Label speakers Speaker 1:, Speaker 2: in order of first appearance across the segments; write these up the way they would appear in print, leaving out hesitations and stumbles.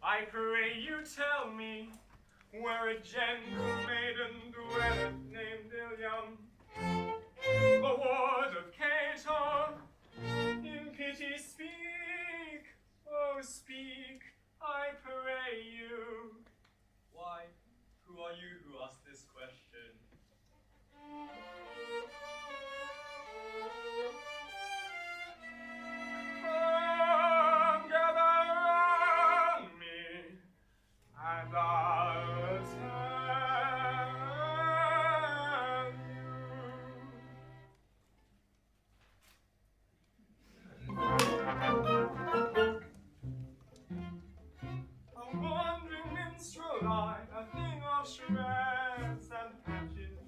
Speaker 1: I pray you tell me where a gentle maiden dwelleth named Ilium. The word of Cato, in pity speak, oh speak, I pray you.
Speaker 2: Why, who are you who ask this question?
Speaker 1: Come, gather round me, and I'll tell you. A wandering minstrel I, a thing of shreds and patches,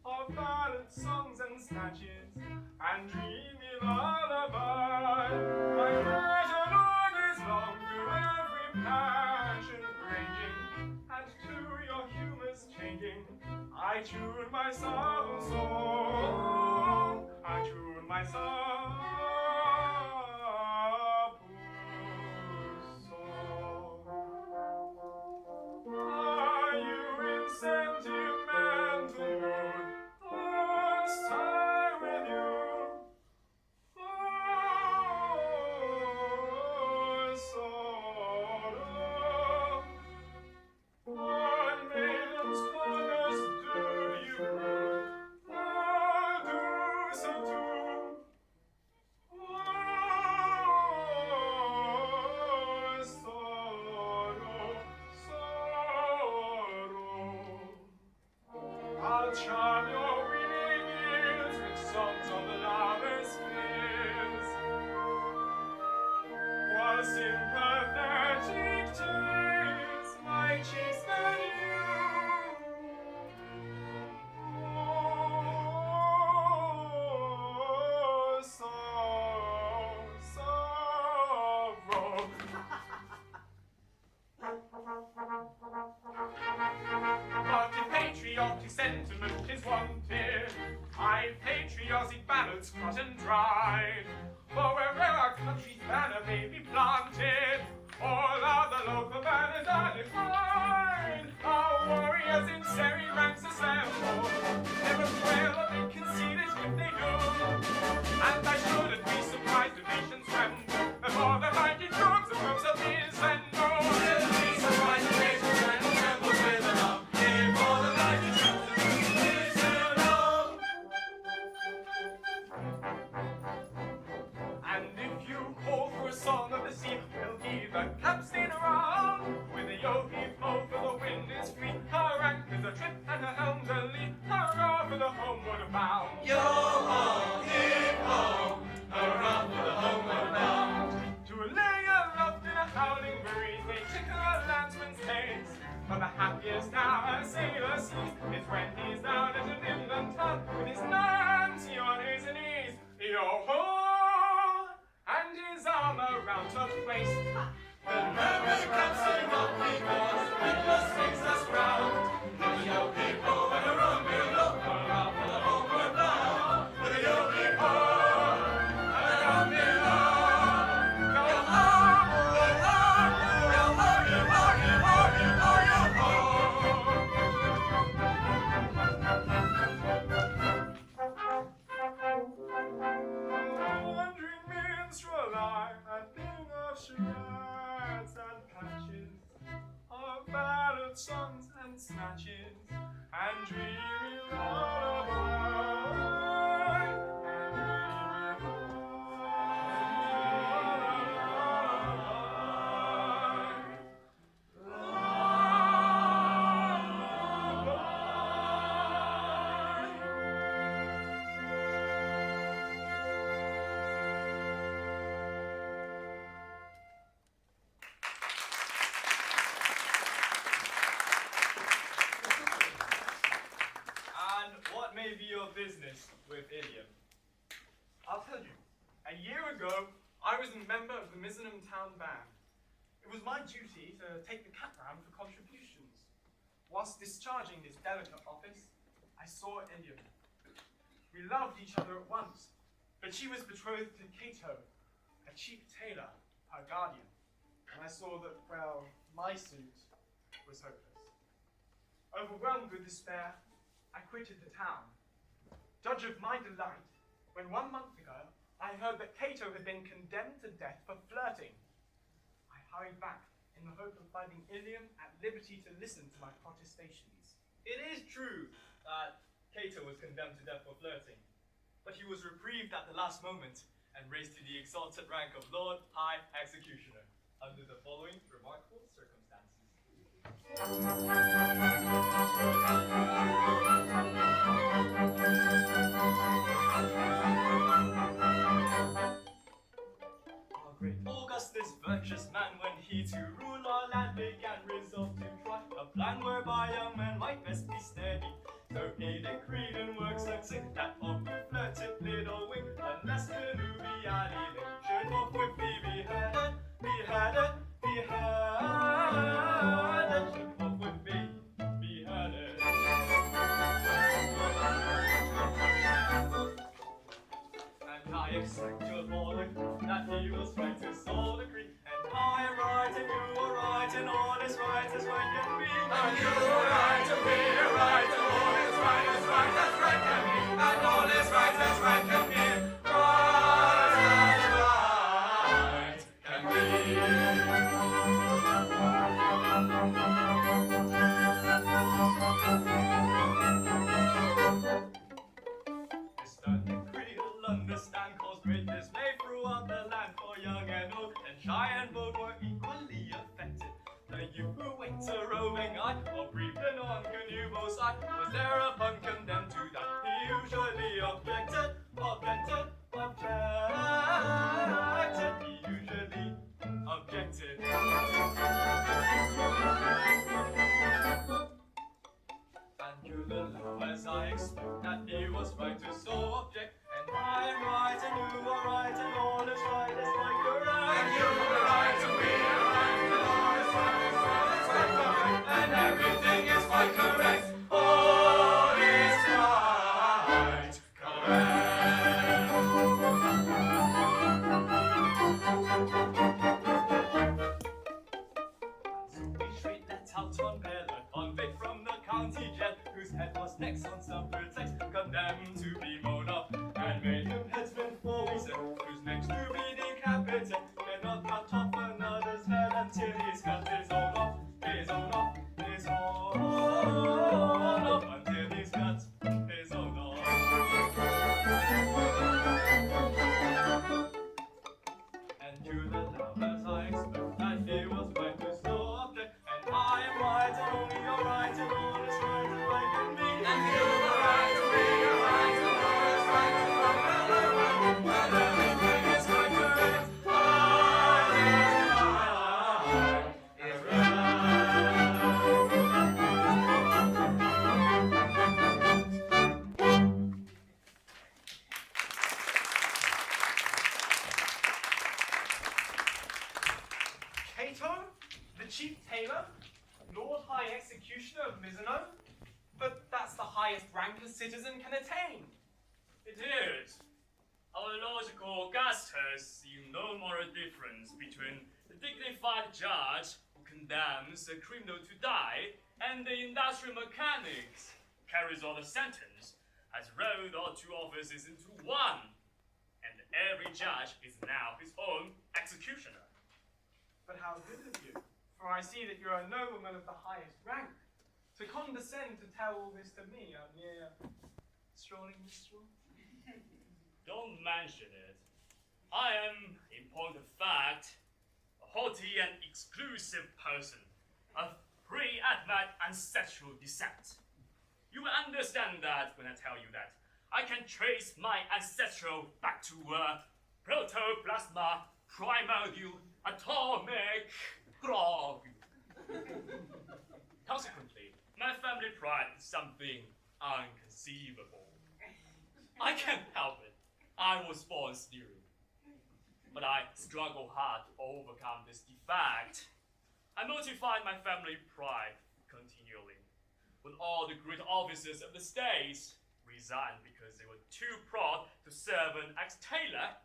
Speaker 1: of ballad songs and snatches, and dreamy lullaby. My passion on is long to every passion raging, and to your humours changing, I tune my song. I tune my song. Are you in sentimental mood? Lost time with you. Sorrow. What maiden's corners do you brood? I'll do so too. Sorrow. I'll charm your weary ears with songs of lovers' fears, while sympathetic tears might chasten you. Sorrow. But if patriotic sentiment is wanted, I've patriotic ballads cut and dried. For wherever our country's banner may be planted, all other local banners are defined. Our warriors in serried ranks assemble, never quail or be conceited if they do. And I shouldn't be surprised if nations tremble before the mighty drums of hooves of Miseno. And if you call for a song of the sea, we'll heave the capstan around. With a yo-heave-ho for the wind is free, her anchors a trip and her helms a lee. Hurrah for the homeward bound. Yo-ho-heave-ho, hurrah for the homeward bound. To lay aloft in a howling breeze, they tickle a landsman's pace. But the happiest now a sailor sees is when he's down at an inland town with his Nancy on his knees. Yo-ho! And his arm around her waist. The nervous captain of because the windlass makes us round. With a yo-heave-ho and a rum below, hurrah for the homeward bound. With a yo-heave-ho and a rum below. Yo-ho! Yo-ho! Yo-ho! Yo-ho! Yo-ho! Yo-ho! Yo-ho! Wandering minstrel I, a thing of shreds and patches, of ballad songs and snatches, and dreamy lullaby,
Speaker 2: And what may be your business with idiom?
Speaker 1: I'll tell you. A year ago, I was a member of the Miseno town band. It was my duty to take the cat round for contributions. Whilst discharging this delicate office, I saw Ilium. We loved each other at once, but she was betrothed to Cato, a cheap tailor, her guardian. And I saw that, well, My suit was hopeless. Overwhelmed with despair, I quitted the town. Judge of my delight when 1 month ago I heard that Cato had been condemned to death for flirting. I hurried back in the hope of finding Ilium at liberty to listen to my protestations.
Speaker 2: It is true that Cato was condemned to death for flirting, but he was reprieved at the last moment and raised to the exalted rank of Lord High Executioner under the following remarkable circumstances. Our great Augustus, virtuous man, when he to rule our land began, resolved to try a plan whereby young men might best be steady. So he decreed in works succinct that of who flirted little wing, unless connubially they should forthwith be beheaded, beheaded, beheaded, should forthwith be beheaded. And I expect your lord that he will strike to sole decree, and I am right and you are right, and all is right as right can be.
Speaker 1: And you are right and we are right, and all is right as right can be. And all is right as right can be. Right as right can be.
Speaker 2: This stern decree will understand caused great dismay throughout the land, for young and old and shy and bold were equally affected. The youth who went a roving eye, or breathed an unconnubial sigh, was thereupon condemned to that he usually objected, objected, objected, he usually objected. And you'll allow, as I expect, that he was right to so object, and I am right and you are right, and all is right as right correct.
Speaker 1: And you are right and we are right, and all is right as right correct. And everything is quite correct. All is right
Speaker 2: So we straight let out on bail a convict from the county jail, whose head was next on some pretext condemned to be mown up, and made him headsman for we said, whose next to be decapitated, cannot cut off another's head until he's cut his own off, his own off, his own off, until he's cut his own off. And you'll allow, as I expect, that he was right to so object, and I am right and only you're right, and all is right as right can be.
Speaker 1: And you are right and we are right, and all is right as right can be. And everything is quite correct. All is right. Cato, the chief tailor, Lord High Executioner of Miseno? But that's the highest rank a citizen can attain.
Speaker 3: It is. Our logical Augustus see no moral difference between the dignified judge who condemns a criminal to die and the industrial mechanics carries out the sentence, has rolled our two offices into one, and every judge is now his own executioner.
Speaker 1: But how good of you, for I see that you're a nobleman of the highest rank, to condescend to tell all this to me, a mere strolling minstrel.
Speaker 3: Don't mention it. I am, in point of fact, a haughty and exclusive person of pre-Adamite ancestral descent. You will understand that when I tell you that I can trace my ancestral back to protoplasma primordial atomic globule. Consequently, my family pride is something inconceivable. I can't help it. I was born steering. But I struggle hard to overcome this defect. I mortified my family pride continually. When all the great officers of the state resigned because they were too proud to serve an ex-tailor,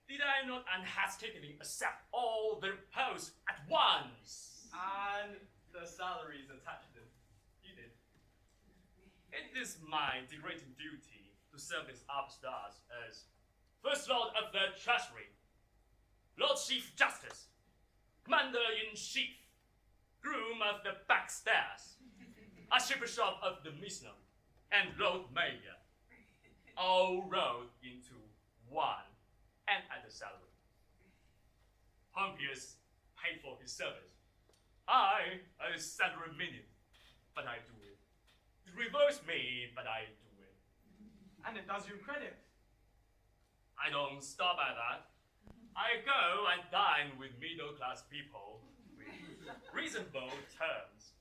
Speaker 3: did I not unhesitatingly accept all their posts at once?
Speaker 2: And the salaries attached to them. You did.
Speaker 3: It is my degrading duty to serve these upstarts as First Lord of the Treasury, Lord Chief Justice, Commander-in-Chief, Groom of the Backstairs, Archbishop of the Miseno, and Lord Mayor, all rolled into one and at the salary. Pompeius paid for his service. I, a salary minion, but I do it. It revolts me, but I do it.
Speaker 1: And it does you credit.
Speaker 3: I don't stop at that. I go and dine with middle-class people with reasonable terms.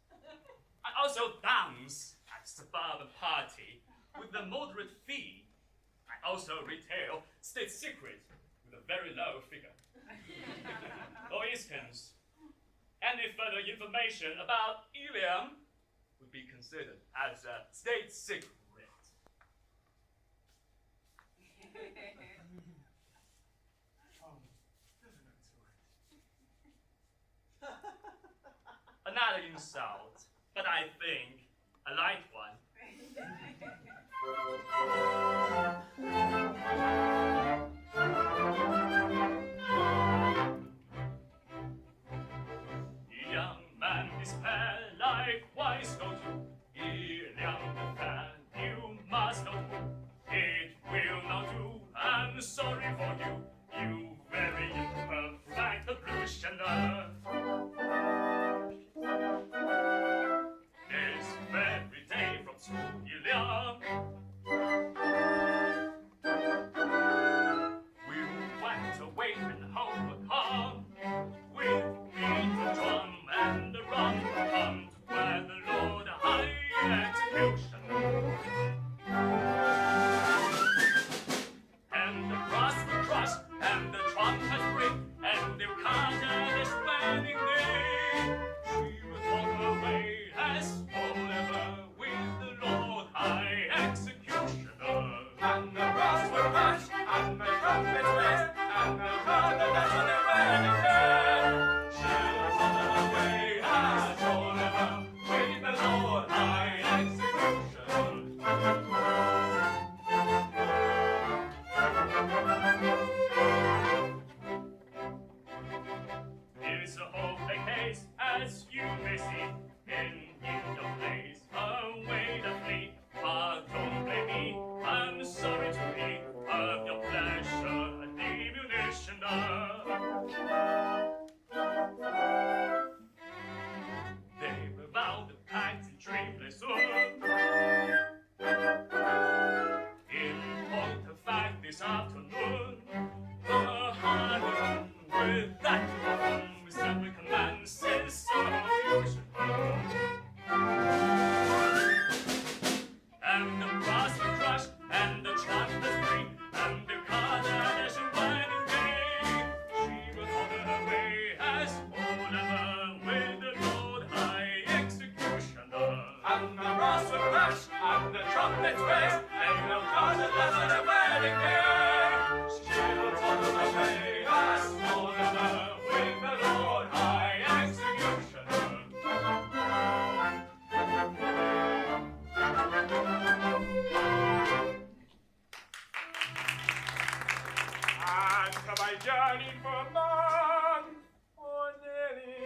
Speaker 3: I also dance at suburban party with a moderate fee. I also retail state secrets with a very low figure. For instance, any further information about helium would be considered as a state secret. Another insult, but I think a light one. Young man, despair likewise go to helium the fan. You must know it will not do. I'm sorry for you, you very imperfect ablutioner. This very day from school, helium, we went away and home come with me the drum and the rum come to where the Lord High Executioner. And the brass will crush, and the trumpet ring, and the cardinal is wedding day. She will talk away as forever with the Lord High Executioner.
Speaker 1: And the brass will crash, and the trumpet ring, and the cardinals on their wedding day. She'll run away as forever with the Lord High Executioner.
Speaker 3: Here's a hopeless case, as you may see, in the place away to flee. But don't blame me, I'm sorry to be of your pleasure, a diminution They were bound the kites in triple soon. In point of fact this afternoon, the harder with that with some commands so usual. And the brass will crush, and the trumpet ring, and the coronation wedding day. She will order away as forever with the Lord High Executioner.
Speaker 1: And the brass will crash, and the trumpets raise, and the cardinals on their wedding day. She'll toddle away as forever with the Lord High Executioner. And so I journeyed for a month, or nearly,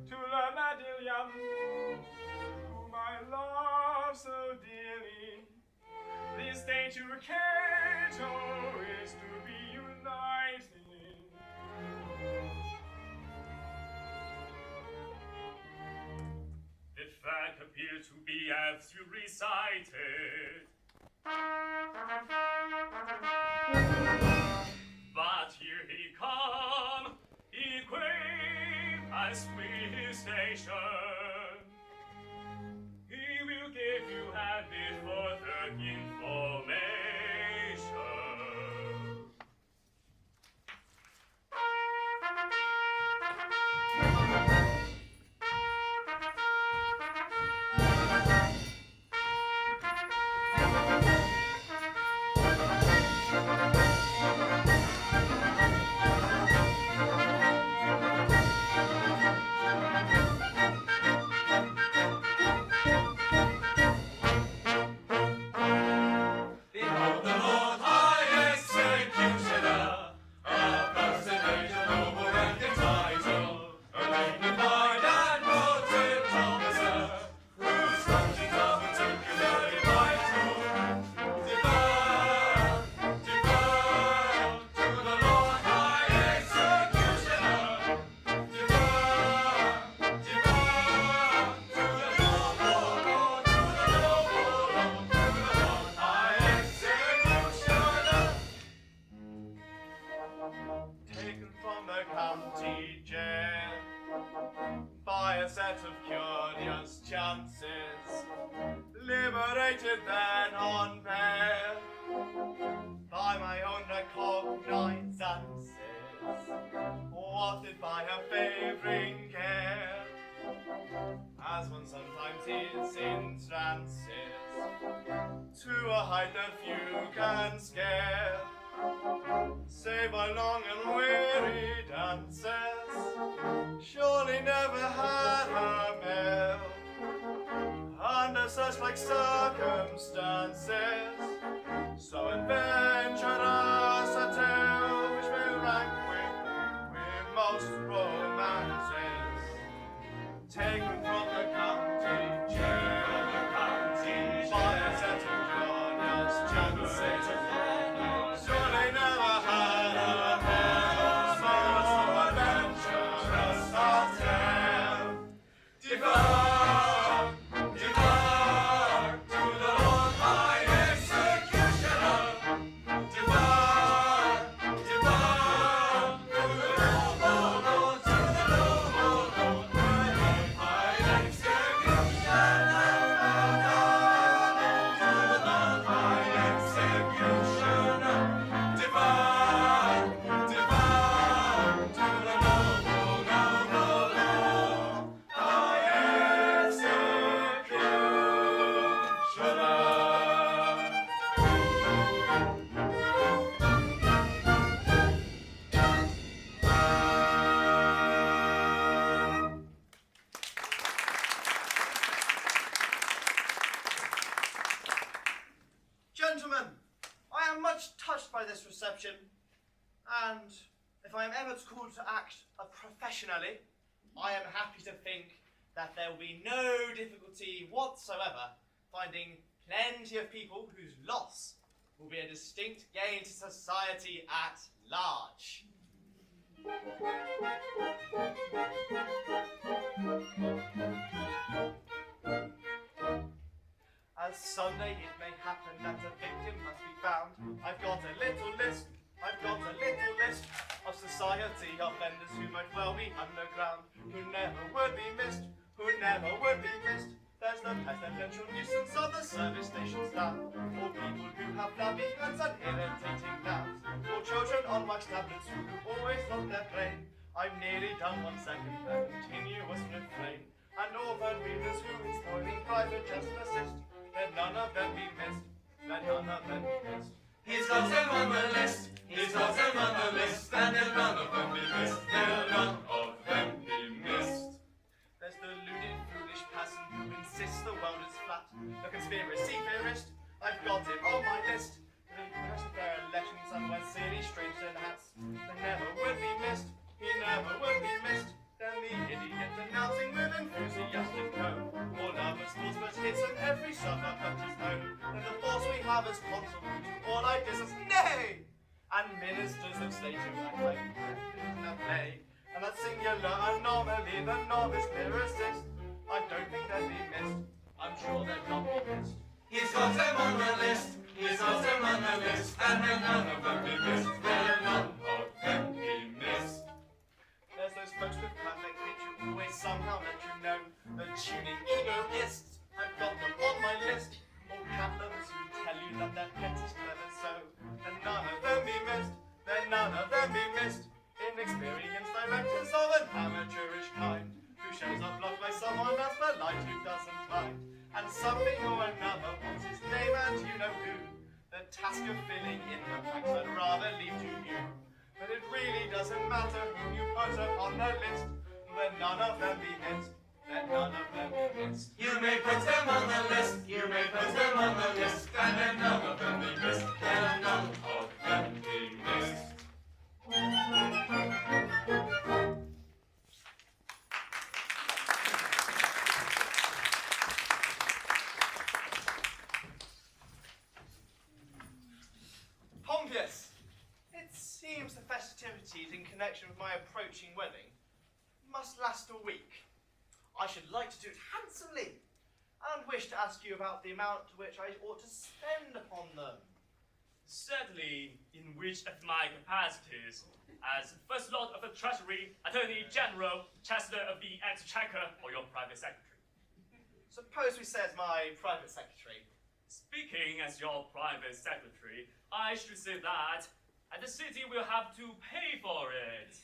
Speaker 1: to learn that Ilium, whom I love so dearly. This day to Cato is to be united.
Speaker 3: The fact appeared to be as you recited. But here he come, equipped as with his station. He will give you handy further information.
Speaker 4: county jail by a set of curious chances, liberated then on bail by my own recognizances, wafted by a favouring care, as one sometimes is in trances, to a height that few can scale, save by long and weary dances, surely never had a male, under such like circumstances, so adventurous a tale which may rank with most romances, taken from the county jail, by a set of curious chances, surely never had a male, so adventurous a tale. Depart, depart to the Lord High Executioner. Depart, depart to the noble Lord, to the noble Lord High Executioner. To the Lord High Executioner. Depart, depart to the noble, noble Lord High Executioner.
Speaker 5: Gentlemen, I am much touched by this reception, and if I am ever called to act professionally, I am happy to think that there will be no difficulty whatsoever finding plenty of people whose loss will be a distinct gain to society at large. As Sunday it may happen that a victim must be found, I've got a little list of society offenders who might well be underground, who never would be missed. There's the pestilential nuisance of the service station staff, or people who have flabby hands and irritating naps, or children on wax tablets who always drop their plane. I've nearly done 1 second, a continuous refrain, and orphan readers who in spoiling private just assist. Let none of them be missed, let none of them be missed.
Speaker 4: He's got them on the list, he's got them on the list, and let none of them be missed, let none of them be missed.
Speaker 5: There's the deluded, foolish person who insists the world is flat, the conspiracy theorist, I've got him on my list. The impression their elections and wear silly strange tin hats, they never would be missed, he never would be missed. Then the idiot announcing with enthusiastic tone, all lovers thoughts but his and every suffer but his own. Then the force we have as consul who all I diss us nay, and ministers of state who act like in a play, and that singular anomaly, the novice lyricist, I don't think they'd be missed, I'm sure they'd not be missed.
Speaker 4: He's got them on the list, he's got them on the list, and let none of them be missed, let none of them be missed.
Speaker 5: There's those folks with perfect pitch who always somehow let you know, the tuning egoists, I've got them on my list. All cat lovers who tell you that their pet is clever, so then none of them be missed, then none of them be missed. Inexperienced directors of an amateurish kind, who shows up blocked by someone that's polite who doesn't mind, and something or another wants his name and you know who. The task of filling in the blanks I'd rather leave to you. But it really doesn't matter who you put up on the list, let none of them be missed, let none of them be missed.
Speaker 4: You may put them on the list, you may put them on the list, and let none of them be missed, let none of them be missed.
Speaker 5: Pompous! It seems the festivities in connection with my approaching wedding must last a week. I should like to do it handsomely, and wish to ask you about the amount which I ought to spend upon them.
Speaker 3: Certainly, in which of my capacities, as First Lord of the Treasury, Attorney General, Chancellor of the Exchequer, or your private secretary?
Speaker 5: Suppose we say as my private secretary.
Speaker 3: Speaking as your private secretary, I should say that, and the city will have to pay for it.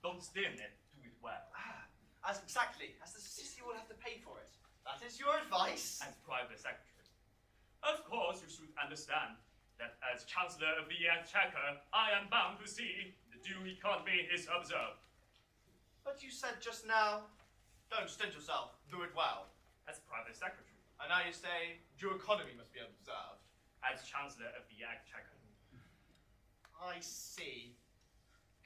Speaker 3: Don't stand it, do it well.
Speaker 5: As the city will have to pay for it. That is your advice?
Speaker 3: As private secretary. Of course, you should understand that as Chancellor of the Exchequer, I am bound to see the due economy is observed.
Speaker 5: But you said just now, don't stint yourself, do it well.
Speaker 3: As private secretary.
Speaker 5: And now you say due economy must be observed.
Speaker 3: As Chancellor of the Exchequer.
Speaker 5: I see.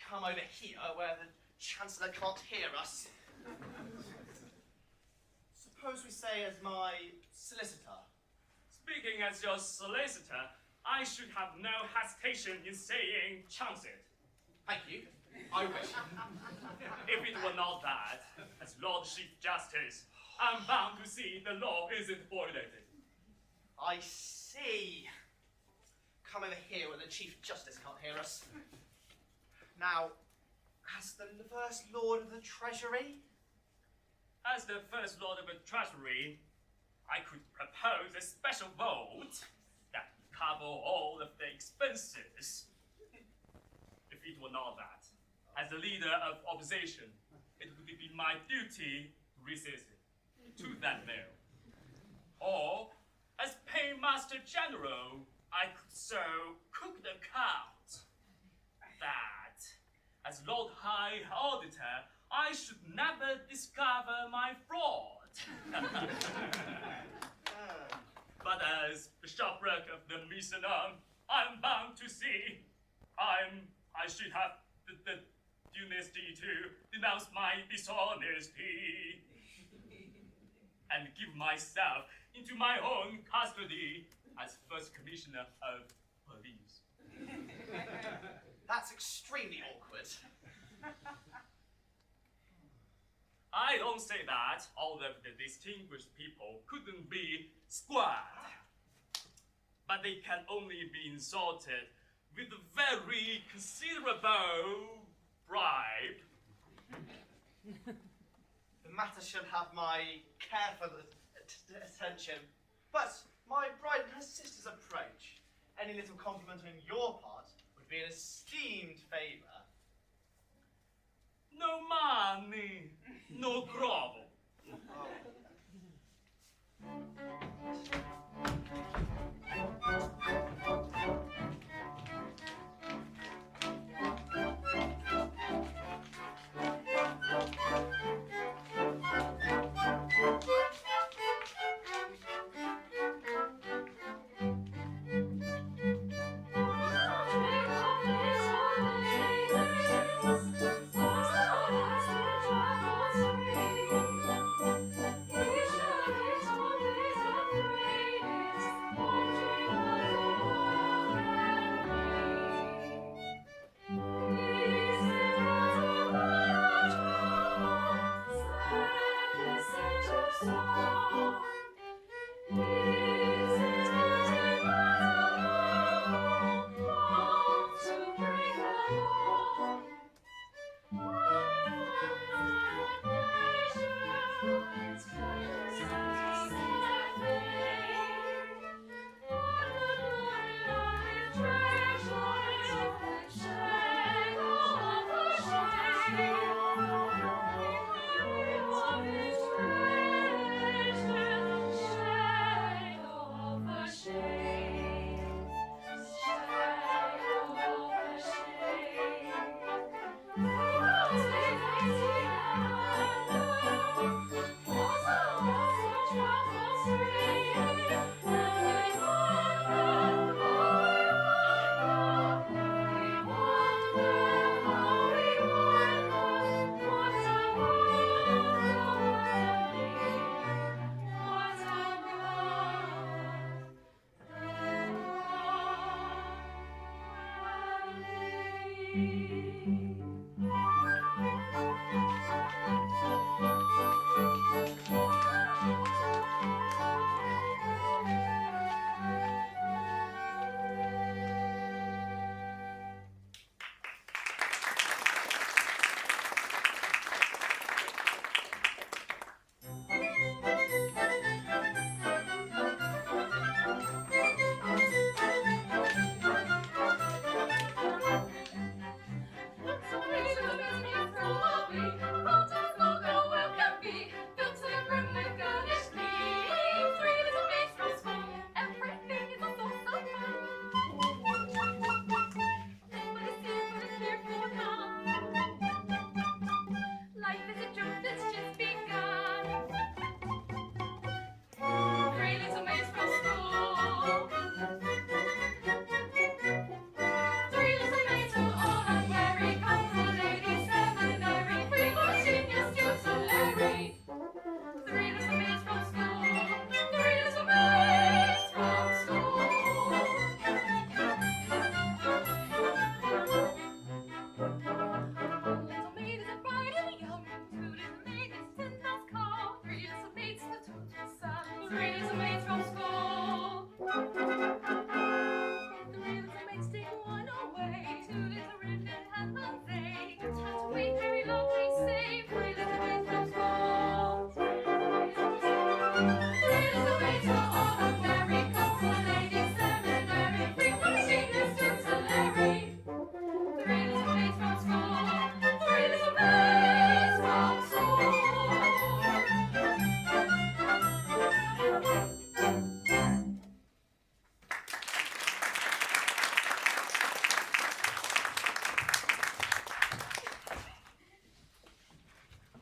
Speaker 5: Come over here where the Chancellor can't hear us. Suppose we say as my solicitor.
Speaker 3: Speaking as your solicitor, I should have no hesitation in saying chance it.
Speaker 5: Thank you. I wish.
Speaker 3: If it were not that, as Lord Chief Justice, I'm bound to see the law isn't violated.
Speaker 5: I see. Come over here where the Chief Justice can't hear us. Now, as the First Lord of the Treasury?
Speaker 3: As the First Lord of the Treasury, I could propose a special vote that would cover all of the expenses. If it were not that, as the leader of opposition, it would be my duty to resist it, to that bill. Or, as Paymaster General, I could so cook the account that, as Lord High Auditor, I should never discover my fraud. But as Bishopric of the Miseno, I'm bound to see I should have the dynasty to denounce my dishonesty and give myself into my own custody as First Commissioner of Police.
Speaker 5: That's extremely awkward.
Speaker 3: I don't say that all of the distinguished people couldn't be squared, but they can only be insulted with a very considerable bribe.
Speaker 5: The matter should have my careful attention. But my bride and her sister's approach, any little compliment on your part would be an esteemed favour.
Speaker 3: No money, no grovel.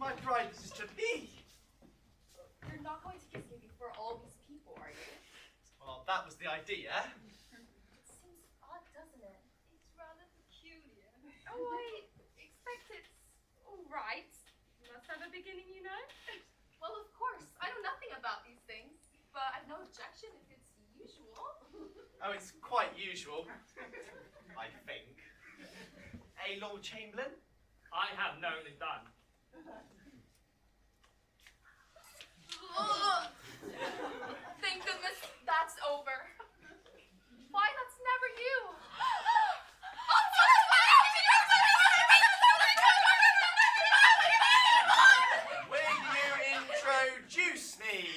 Speaker 5: My bride is to be.
Speaker 6: You're not going to kiss me before all these people, are you?
Speaker 5: Well, that was the idea.
Speaker 6: It seems odd, doesn't it?
Speaker 7: It's rather peculiar.
Speaker 6: Oh, I expect it's all right.
Speaker 7: Must have a beginning, you know?
Speaker 6: Well, of course. I know nothing about these things, but I've no objection if it's usual.
Speaker 5: Oh, it's quite usual, I think. Lord Chamberlain?
Speaker 3: I have known it done.
Speaker 6: Thank goodness that's over. Why, that's never you.
Speaker 5: Will you introduce me?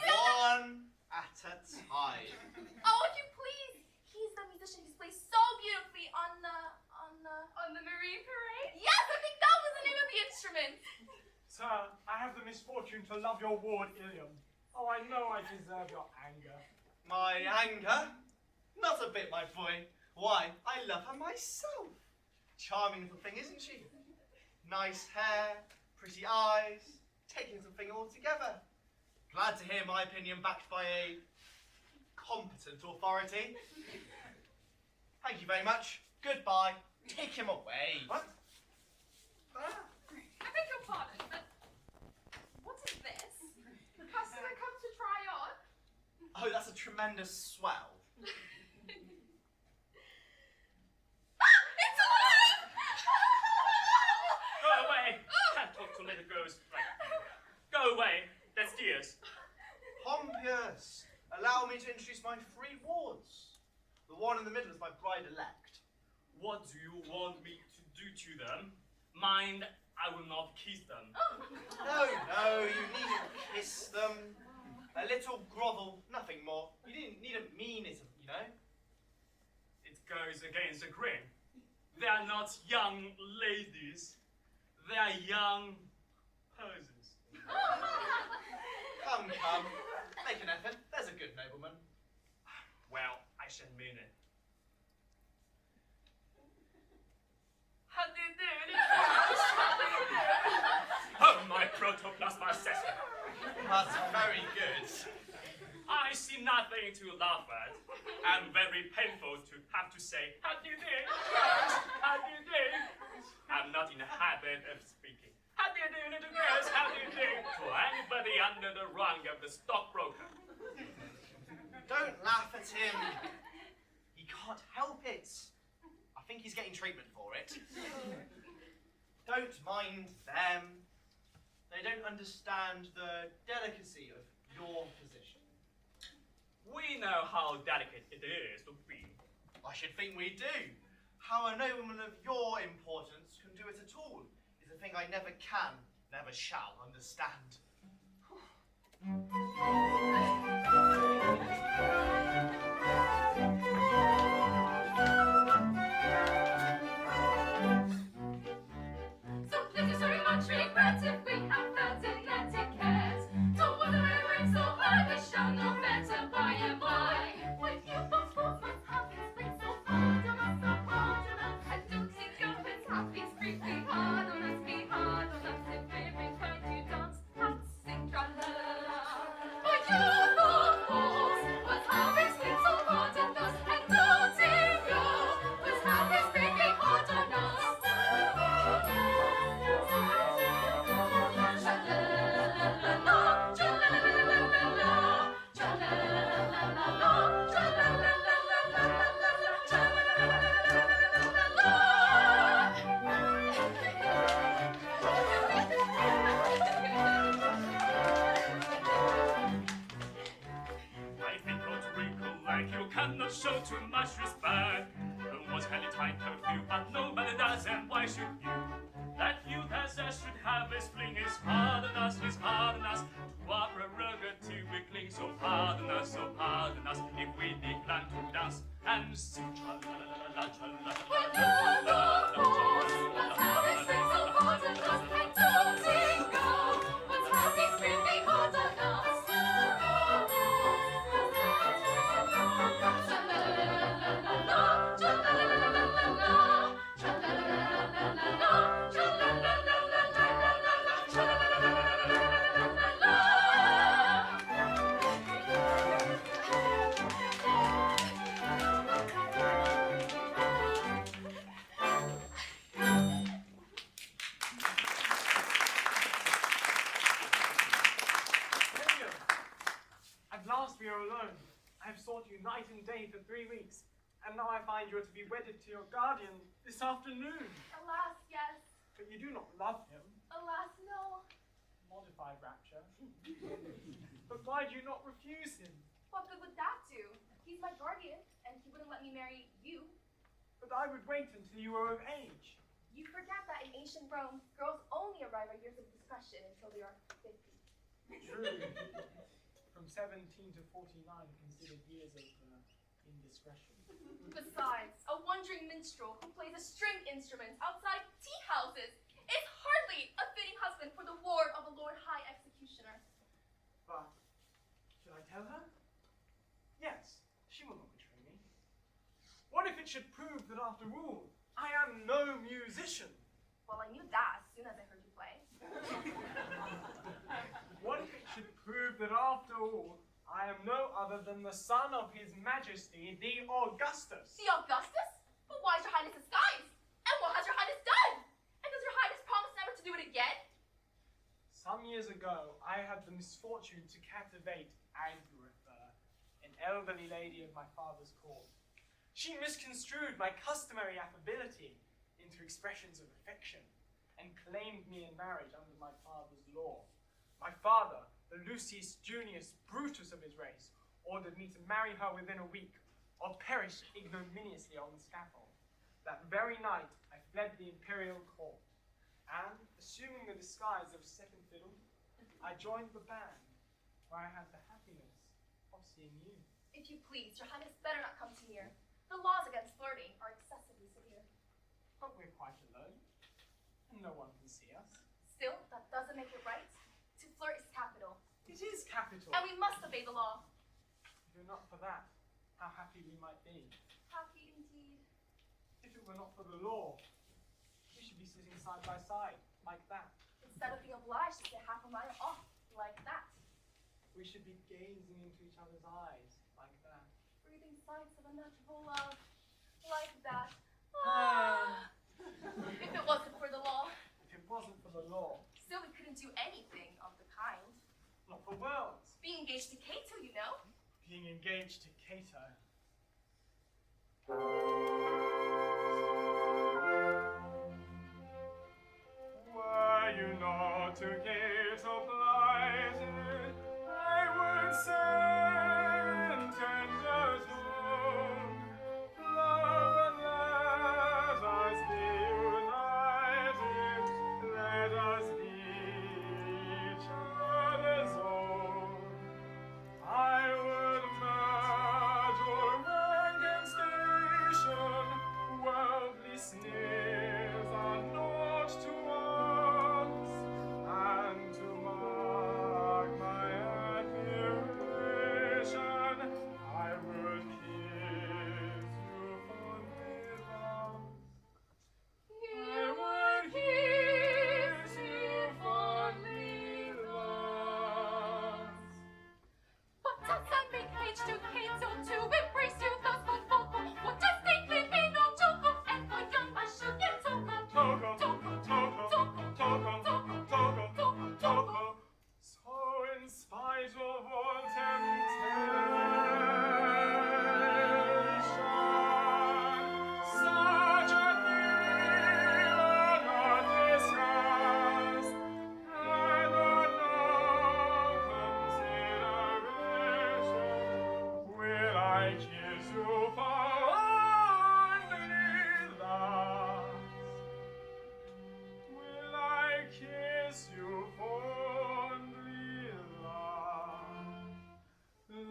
Speaker 5: One at a time.
Speaker 6: Oh, if you please. He's the musician who plays so beautifully on the
Speaker 7: Marine Parade?
Speaker 6: Yes, I think that was the name of the instrument.
Speaker 1: Sir, I have the misfortune to love your ward, Ilium. Oh, I know I deserve your anger.
Speaker 5: My anger? Not a bit, my boy. Why, I love her myself. Charming little thing, isn't she? Nice hair, pretty eyes, taking something all together. Glad to hear my opinion backed by a competent authority. Thank you very much. Goodbye. Take him away. What?
Speaker 6: I beg your pardon, but what is this? The customer comes to try on?
Speaker 5: Oh, that's a tremendous swell.
Speaker 6: It's alive!
Speaker 3: Go away! Can't talk to little girls like that. Go away! That's dears.
Speaker 5: Pompous, allow me to introduce my three wards. The one in the middle is my bride-elect.
Speaker 3: What do you want me to do to them? Mind, I will not kiss them.
Speaker 5: No, you needn't kiss them. A little grovel, nothing more. You needn't mean it, you know.
Speaker 3: It goes against the grain. They are not young ladies. They are young persons.
Speaker 5: Come, make an effort. There's a good nobleman.
Speaker 3: Well, I shall mean it.
Speaker 6: How do you do?
Speaker 3: Oh, my protoplasma assessment.
Speaker 5: That's very good.
Speaker 3: I see nothing to laugh at. And very painful to have to say, how do you do? How do you do? I'm not in the habit of speaking. How do you do, little girls? How do you do? To anybody under the rung of the stockbroker.
Speaker 5: Don't laugh at him. He can't help it. I think he's getting treatment for it. Don't mind them. They don't understand the delicacy of your position.
Speaker 3: We know how delicate it is to be.
Speaker 5: I should think we do. How a nobleman of your importance can do it at all is a thing I never can, never shall understand.
Speaker 6: So please do very much regret if we have felt in etiquette. Don't wonder why it rains so hard, we shall know better by and by. With you before my habits been so hard on us, so hard on us. I don't think your it's happy, be hard on us, be hard on us. If every time you dance, and sing tra-la-la-la. But you fools, was habits been so hard on us, and don't you know, was habits been hard on us.
Speaker 3: I think Puerto Rico, like you, cannot show too much respect. There was hardly time curfew, but nobody does, and why should you? That you possess should have have this fling is pardon us, to our prerogative we cling. So pardon us, if we decline to dance and sing tra-la-la-la-la,
Speaker 6: Let's have this thing so pardon us, and don't it go. Let's have this really pardon us.
Speaker 1: At last we are alone. I have sought you night and day for 3 weeks, and now I find you are to be wedded to your guardian this afternoon.
Speaker 7: Alas, yes.
Speaker 1: But you do not love him.
Speaker 7: Alas, no.
Speaker 1: Modified rapture. But why do you not refuse him?
Speaker 7: What good would that do? He's my guardian, and he wouldn't let me marry you.
Speaker 1: But I would wait until you were of age.
Speaker 7: You forget that in ancient Rome, girls only arrive at years of discretion until they are 50.
Speaker 1: True. From 17 to 49 considered years of indiscretion.
Speaker 7: Besides, a wandering minstrel who plays a string instrument outside tea houses is hardly a fitting husband for the ward of a Lord High Executioner.
Speaker 1: But, should I tell her? Yes, she will not betray me. What if it should prove that after all, I am no musician?
Speaker 7: Well, I knew that as soon as I heard you play.
Speaker 1: What if it should prove that after all, I am no other than the son of His Majesty, the Augustus?
Speaker 7: The Augustus? But why is your highness disguised? And what has your highness done? And does your highness promise never to do it again?
Speaker 1: Some years ago, I had the misfortune to captivate Agatha, an elderly lady of my father's court. She misconstrued my customary affability into expressions of affection and claimed me in marriage under my father's law. My father, the Lucius Junius Brutus of his race, ordered me to marry her within a week or perish ignominiously on the scaffold. That very night, I fled the imperial court and, assuming the disguise of second fiddle, I joined the band where I had the happiness of seeing you.
Speaker 7: If you please, your highness better not come too near. The laws against flirting are excessively severe.
Speaker 1: But we're quite alone, and no one can see us.
Speaker 7: Still, that doesn't make it right. To flirt is capital,
Speaker 1: It is capital.
Speaker 7: and we must obey the law.
Speaker 1: If it were not for that, how happy we might be.
Speaker 7: Happy indeed.
Speaker 1: If it were not for the law, we should be sitting side by side, like that.
Speaker 7: Instead of being obliged to sit half a mile off, like that.
Speaker 1: We should be gazing into each other's eyes, like that.
Speaker 7: Breathing sights of unnatural love, like that. If it wasn't for the law,
Speaker 1: If it wasn't for the law,
Speaker 7: still we couldn't do anything of the kind.
Speaker 1: not for worlds.
Speaker 7: Being engaged to Cato, you know.
Speaker 1: Being engaged to Cato. Were you not to Cato plighted, I would send tender tone. Love, and let us be united, let us be each other's own. I would merge all rank and station, worldly sneers are naught to us, and to my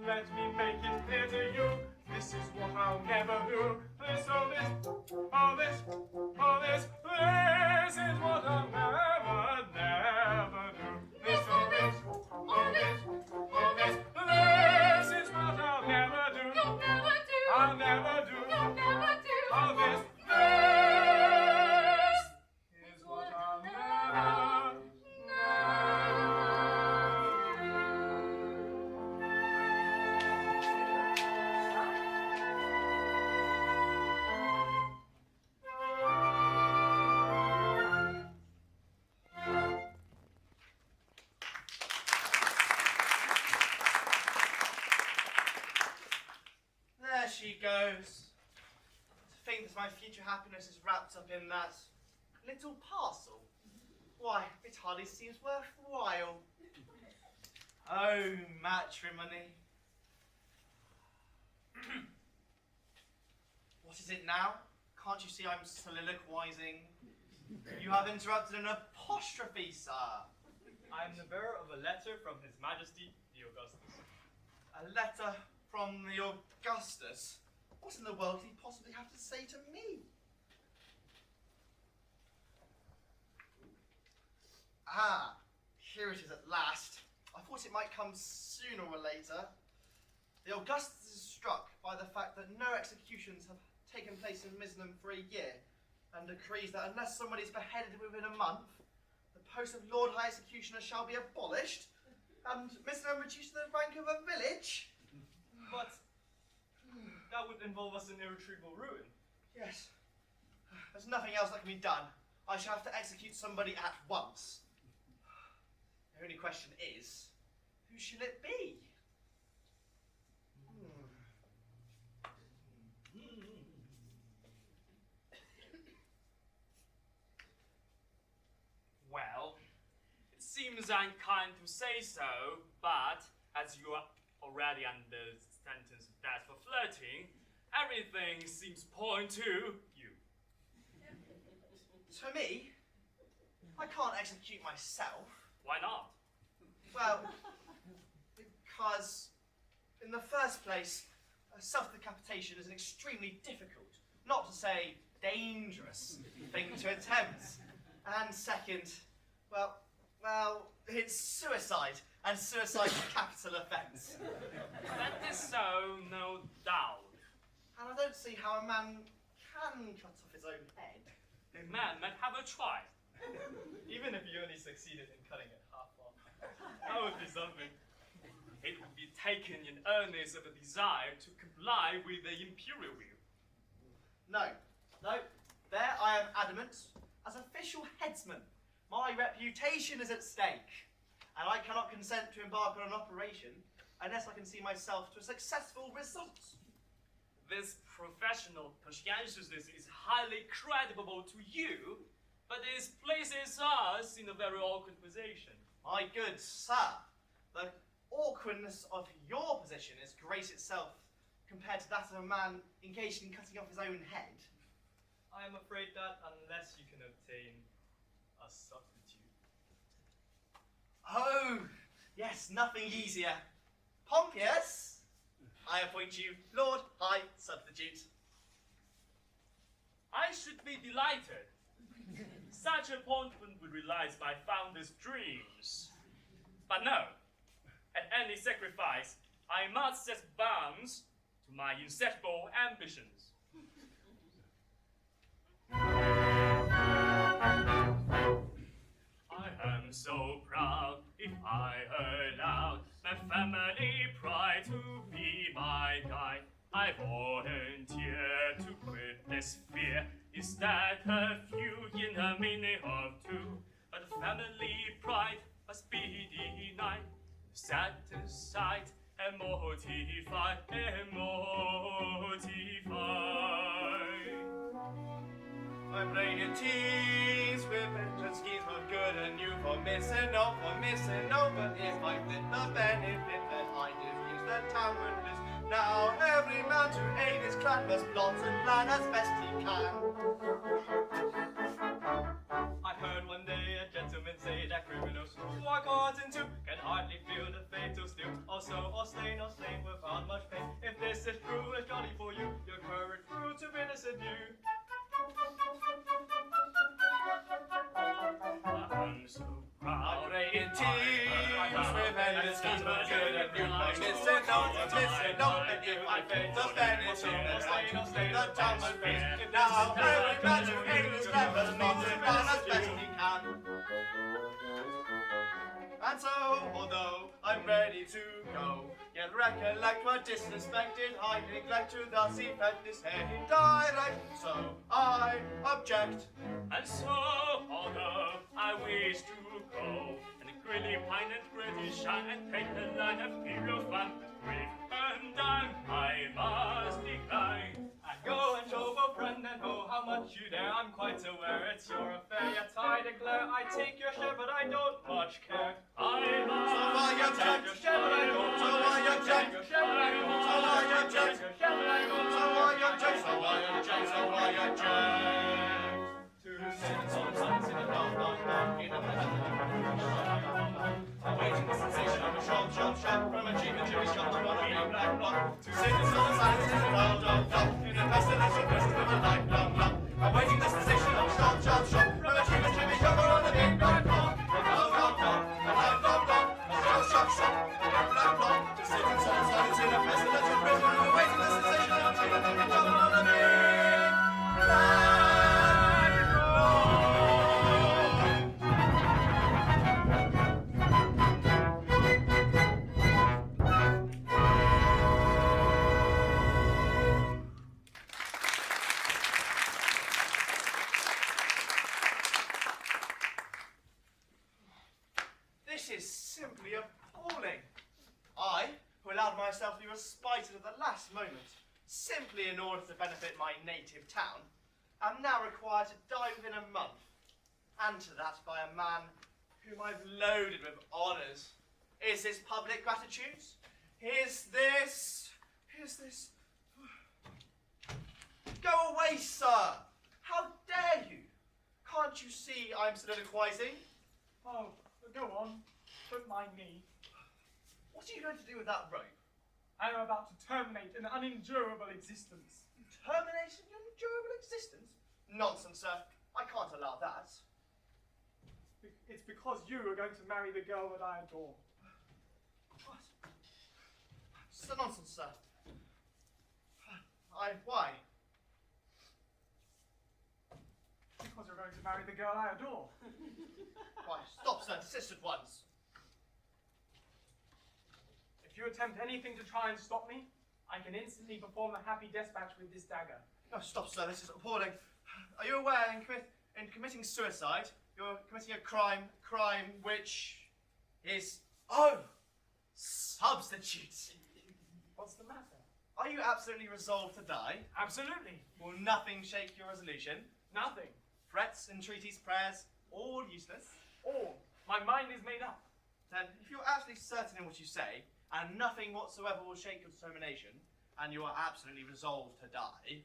Speaker 1: let me make it clear to you. This is what I'll never do. This, oh this, oh this, oh this. This is what I'll never, never do. This, oh this, oh this, oh this. This is what I'll never do.
Speaker 6: You'll never do.
Speaker 1: I'll never do.
Speaker 6: You'll never do.
Speaker 1: Oh this, this is what I'll never,
Speaker 5: There she goes. To think that my future happiness is wrapped up in that little parcel. Why, it hardly seems worthwhile. Oh, matrimony. What is it now? Can't you see I'm soliloquizing? You have interrupted an apostrophe, sir.
Speaker 2: I am the bearer of a letter from His Majesty the Augustus.
Speaker 5: A letter from the Augustus? What in the world could he possibly have to say to me? Ah, here it is at last. I thought it might come sooner or later. The Augustus is struck by the fact that no executions have taken place in Miseno for a year, and decrees that unless somebody is beheaded within a month, the post of Lord High Executioner shall be abolished, and Miseno reduced to the rank of a village.
Speaker 2: But that would involve us in irretrievable ruin.
Speaker 5: Yes. There's nothing else that can be done. I shall have to execute somebody at once. The only question is, who shall it be?
Speaker 3: Well, it seems unkind to say so, but as you are already under sentence of death for flirting, everything seems point to you.
Speaker 5: To me? I can't execute myself.
Speaker 3: Why not?
Speaker 5: Well, because, in the first place, self-decapitation is an extremely difficult, not to say dangerous, thing to attempt. And second, well, it's suicide, and suicide is a capital offence.
Speaker 3: That is so, no doubt.
Speaker 5: And I don't see how a man can cut off his own head.
Speaker 3: A man might have a try.
Speaker 2: Even if you only succeeded in cutting it half off.
Speaker 3: That would be something. It would be taken in earnest of a desire to comply with the imperial will.
Speaker 5: No, there I am adamant. As official headsman, my reputation is at stake, and I cannot consent to embark on an operation unless I can see myself to a successful result.
Speaker 3: This professional conscientiousness is highly creditable to you, but it places us in a very awkward position.
Speaker 5: My good sir, the awkwardness of your position is grace itself compared to that of a man engaged in cutting off his own head.
Speaker 2: I am afraid that unless you can obtain a substitute.
Speaker 5: Oh, yes, nothing easier. Pompeius, I appoint you Lord High Substitute.
Speaker 3: I should be delighted. Such appointment would realize my fondest dreams. But no, at any sacrifice, I must set bounds to my insatiable ambitions. I am so proud if I allowed my family pride to be my guide. I volunteer to quit this fear. Is that a few in a minute of two? But family pride must be denied, set aside and mortified,
Speaker 5: My brain it teems with vengeance schemes for good and new for Miseno, but if I did the benefit that I diffuse the town would list. Now every man to aid his clan must plot and plan as best he can.
Speaker 2: I heard one day a gentleman say that criminals who are caught in two can hardly feel the fatal steel. Also, or slain were Is it foolish, jolly for you? Your courage fruits of innocent youth. I'm so proud.
Speaker 5: In teams with endless schemes for good and new. Listen, don't, and if I fail to vanish in the light, the town will face. Now every graduate is clever, not to run as best he can. And so, although I'm ready to go, yet recollect what disrespected I neglect to thus effect this head indirect. So I object.
Speaker 3: And so, although I wish to go, and grilly pine and British and take the line of imperial fun, quick and done, I must decline.
Speaker 2: And go and show for friend and oh how much you dare. I'm quite aware it's your affair, yet I declare I take your share, but I don't much care.
Speaker 3: I must
Speaker 5: So I object.
Speaker 3: your share, but I don't.
Speaker 5: So I object.
Speaker 3: Your share, but I don't.
Speaker 5: So I object.
Speaker 3: Your share, but I don't.
Speaker 5: So I object. So I object. So I object. To sin and solemn silence in a long, in a awaiting the sensation of a shot from a cheap and Jimmy shot on a big black block. To sin and solemn silence in a long, in a pestilential fest of a lifelong love. Awaiting the sensation of a shot from a cheap and Jimmy shot on a big black block. A lifelong love, a shot, a black block. To sin and solemn silence in a pestilential prison, awaiting the sensation of a cheap and Jimmy shot on a big black block. This is simply appalling. I, who allowed myself to be respited at the last moment, simply in order to benefit my native town, am now required to die within a month, and to that by a man whom I've loaded with honours. Is this public gratitude? Is this... Go away, sir! How dare you? Can't you see I'm soliloquizing?
Speaker 2: Oh, go on. Don't mind me.
Speaker 5: What are you going to do with that rope?
Speaker 2: I am about to terminate an unendurable existence.
Speaker 5: Terminate an endurable existence? Nonsense, sir. I can't allow that.
Speaker 2: It's because you are going to marry the girl that I adore.
Speaker 5: What? It's the nonsense, sir. Why?
Speaker 2: Because you're going to marry the girl I adore.
Speaker 5: Why, stop, sir. Desist at once.
Speaker 2: If you attempt anything to try and stop me, I can instantly perform the happy dispatch with this dagger.
Speaker 5: No, stop, sir. This is appalling. Are you aware in committing suicide, you're committing a crime which is... Oh! Substitutes.
Speaker 2: What's the matter?
Speaker 5: Are you absolutely resolved to die?
Speaker 2: Absolutely.
Speaker 5: Will nothing shake your resolution?
Speaker 2: Nothing.
Speaker 5: Threats, entreaties, prayers, all useless?
Speaker 2: All. My mind is made up.
Speaker 5: Then, if you're absolutely certain in what you say, and nothing whatsoever will shake your determination, and you are absolutely resolved to die,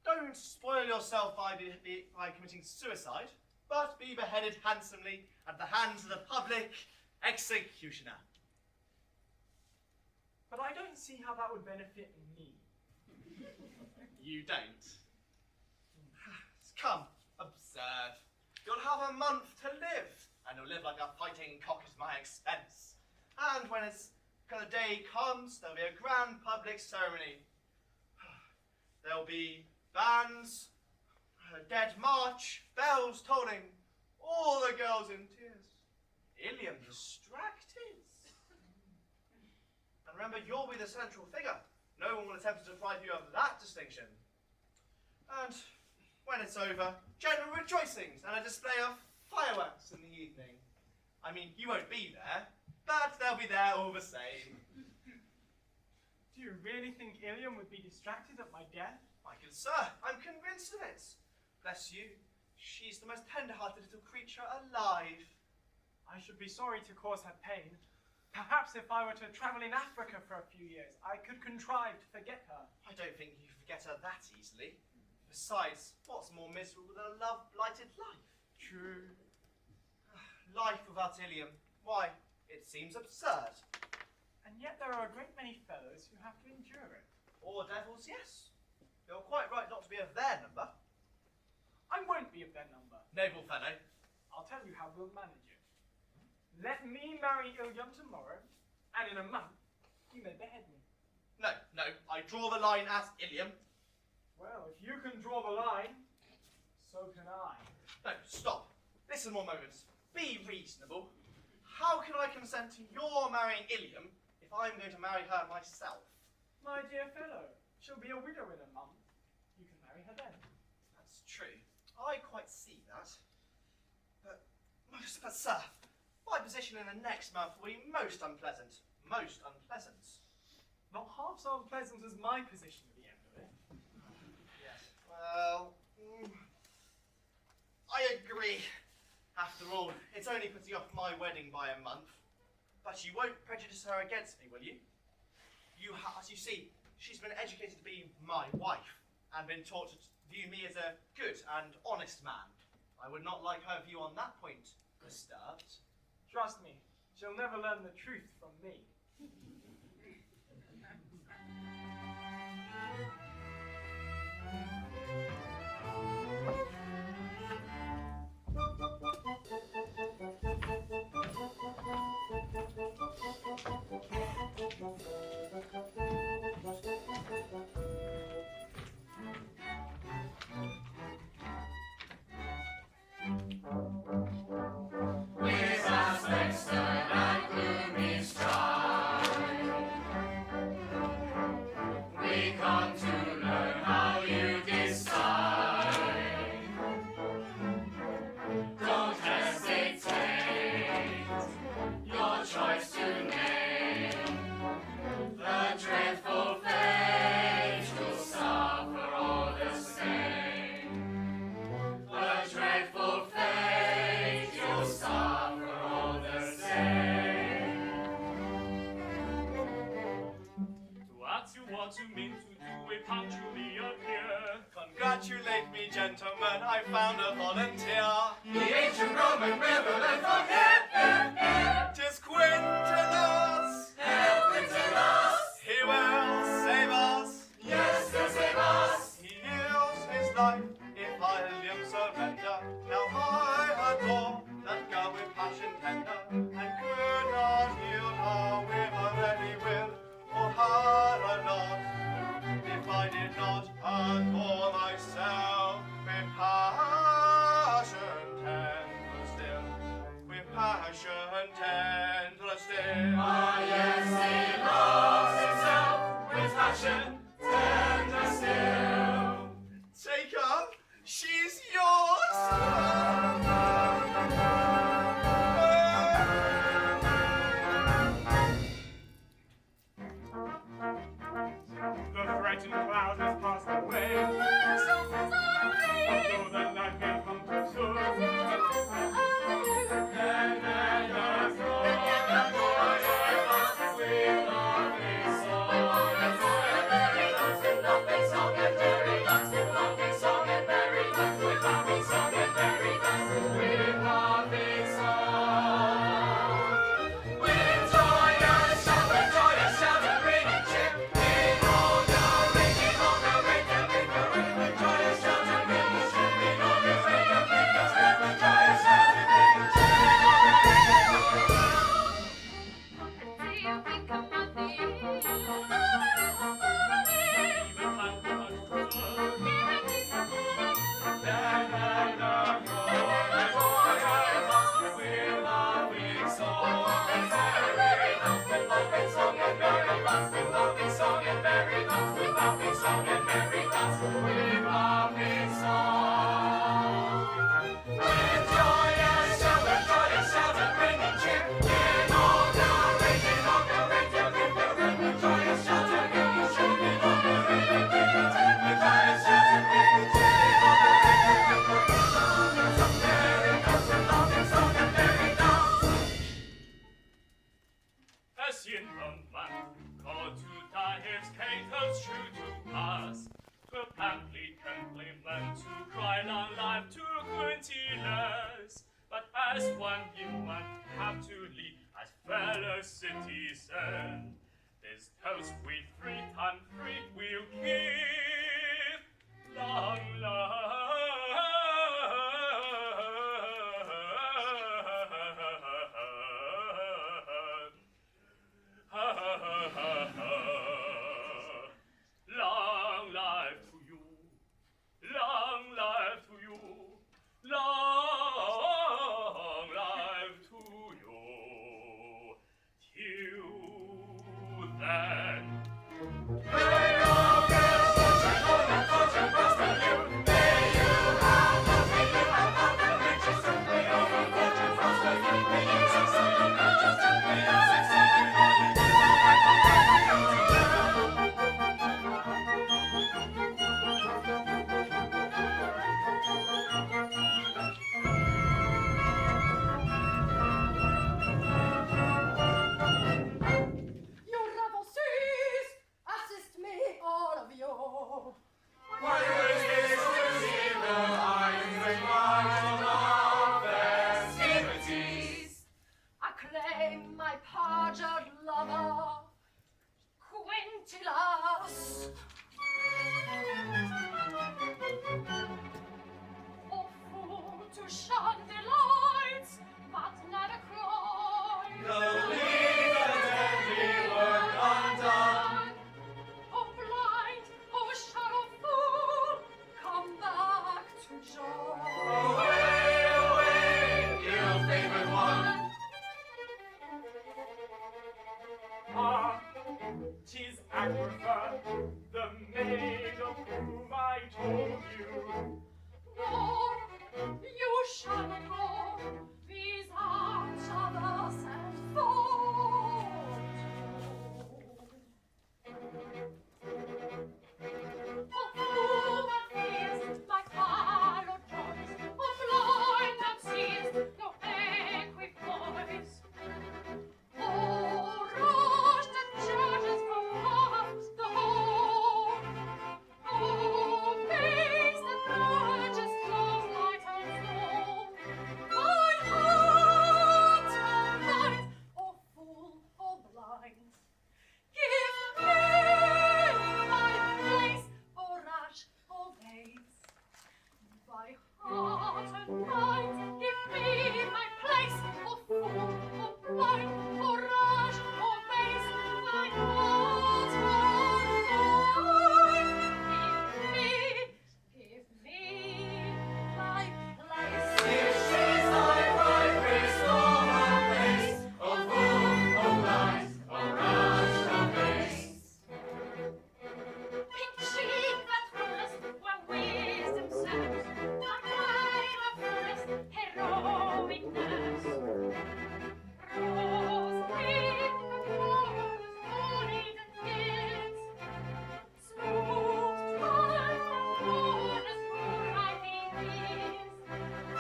Speaker 5: don't spoil yourself by committing suicide, but be beheaded handsomely at the hands of the public executioner.
Speaker 2: But I don't see how that would benefit me.
Speaker 5: You don't? Come, observe. You'll have a month to live, and you'll live like a fighting cock at my expense. And when the day comes, there'll be a grand public ceremony. There'll be bands, a dead march, bells tolling, all the girls in tears. Ilium distracted. And remember, you'll be the central figure. No one will attempt to deprive you of that distinction. And when it's over, general rejoicings and a display of fireworks in the evening. I mean, you won't be there, but they'll be there all the same.
Speaker 2: Do you really think Ilium would be distracted at my death?
Speaker 5: My good sir, I'm convinced of it. Bless you, she's the most tender-hearted little creature alive.
Speaker 2: I should be sorry to cause her pain. Perhaps if I were to travel in Africa for a few years, I could contrive to forget her.
Speaker 5: I don't think you forget her that easily. Besides, what's more miserable than a love-blighted life?
Speaker 2: True.
Speaker 5: Life without Ilium, why, it seems absurd.
Speaker 2: And
Speaker 1: And yet there are a great many fellows who have to endure it.
Speaker 5: Or devils, yes. You're quite right not to be of their number.
Speaker 1: I won't be of their number.
Speaker 5: Noble fellow.
Speaker 1: I'll tell you how we'll manage it. Let me marry Ilium tomorrow, and in a month you may behead me.
Speaker 5: No, I draw the line at Ilium.
Speaker 1: Well, if you can draw the line, so can I.
Speaker 5: No, stop. Listen one moment. Be reasonable. How can I consent to your marrying Ilium if I'm going to marry her myself?
Speaker 1: My dear fellow, she'll be a widow in a month. You can marry her then.
Speaker 5: That's true. I quite see that. But sir, my position in the next month will be most unpleasant. Most unpleasant.
Speaker 1: Not half so unpleasant as my position at the end of it.
Speaker 5: Yes. Well, I agree. After all, it's only putting off my wedding by a month. But you won't prejudice her against me, will you? As you see, she's been educated to be my wife and been taught to view me as a good and honest man. I would not like her view on that point disturbed.
Speaker 1: Trust me, she'll never learn the truth from me.
Speaker 5: Congratulate me, gentlemen, I found a volunteer.
Speaker 4: The ancient Roman riverman from here.
Speaker 5: 'Tis Quintilis.
Speaker 4: Hail Quintilis.
Speaker 5: He will save us.
Speaker 4: Yes, he'll save us.
Speaker 5: He yields his life if Ilium surrender. Now I adore that girl with passion tender, and could not yield her with a ready will, or her a not, if I did not adore myself with passion tender still, with passion tender still.
Speaker 4: Ah, yes, he loves himself with passion tender still.
Speaker 5: Take her, she's yours.
Speaker 1: The threatened cloud has passed away. Although the night may come too soon.
Speaker 3: As one human have to live as fellow citizens. this toast we 3 times 3 will give. Long life. Long life to you. Long life to you. Long life to you. Till then.
Speaker 6: Your revelries, assist me, all of you.
Speaker 1: Why is this to see the eyes and minds of festivities?
Speaker 6: Acclaim my perjured lover, Quintilas. Oh, fool to shun the lights, but never cry.
Speaker 1: The lead attendee work undone.
Speaker 6: Oh, blind, oh, shallow fool, come back to joy.
Speaker 1: Away, you favored one. Ah, 'tis Agatha, the maid of whom I told you.
Speaker 6: No, you shall not go. These arms are thus and forth. Oh, fool that fears my fallow joys. Oh, blind that sees no equipoise. Oh, rush that judges from past the whole. Oh, face that grudges close light and soul. My heart, oh fool, oh blind, give me my place, oh rash, oh base. My heart and mind, give me my place, oh fool, oh blind, oh rash, oh base. My heart and mind, give me my place.
Speaker 1: If she's thy bride, restore her place. Oh fool, oh blind, oh rash, oh base.
Speaker 6: Pink cheek that rulest where wisdom serves, not mine of fullest heroic nerves. Rose leaf that flowers, holy and gifts, smooth tongue that corners for writing ears. I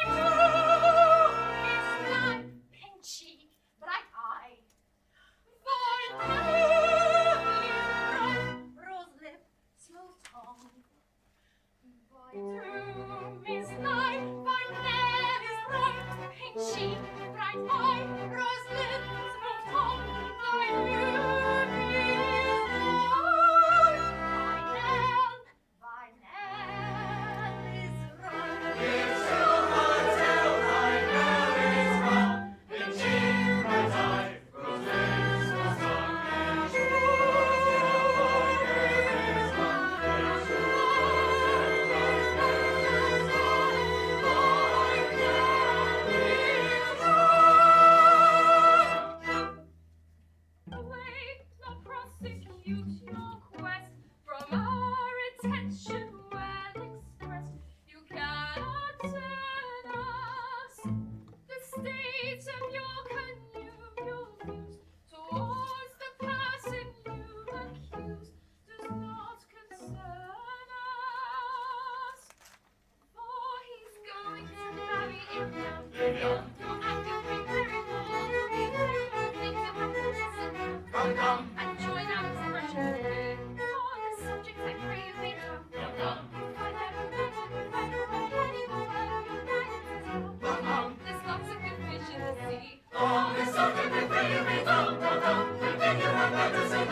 Speaker 6: do is thine pink cheek, bright eye. Thine hair is bright, rose lip, smooth tongue. Thy doom is nigh, thine hair is bright, pink cheek, bright eye, rose lip, smooth tongue. Thy doom is nigh, thine nail is right.
Speaker 1: If children tell thy knell is rung, in cheek, bright eye, rose lips, smooth tongue. In children tell thy knell is rung, in children tell thy knell is rung, thy knell is rung.
Speaker 6: Wait, not prosecute your quest from our attention well expressed. You cannot turn us. The state of your connubial views towards the person you accuse does not concern us. For he's going to marry in young. Your act of preparing for be very good. Think you have to listen.
Speaker 1: Come, come,
Speaker 6: And join our expression today. On the subject I pray you may come.
Speaker 1: come, come,
Speaker 6: Find out who knows what you find out what you need, but what you guidance is all.
Speaker 1: come, come.
Speaker 6: There's lots of good fish in the sea.
Speaker 1: On this subject we pray you may come, come, come. We think you have better say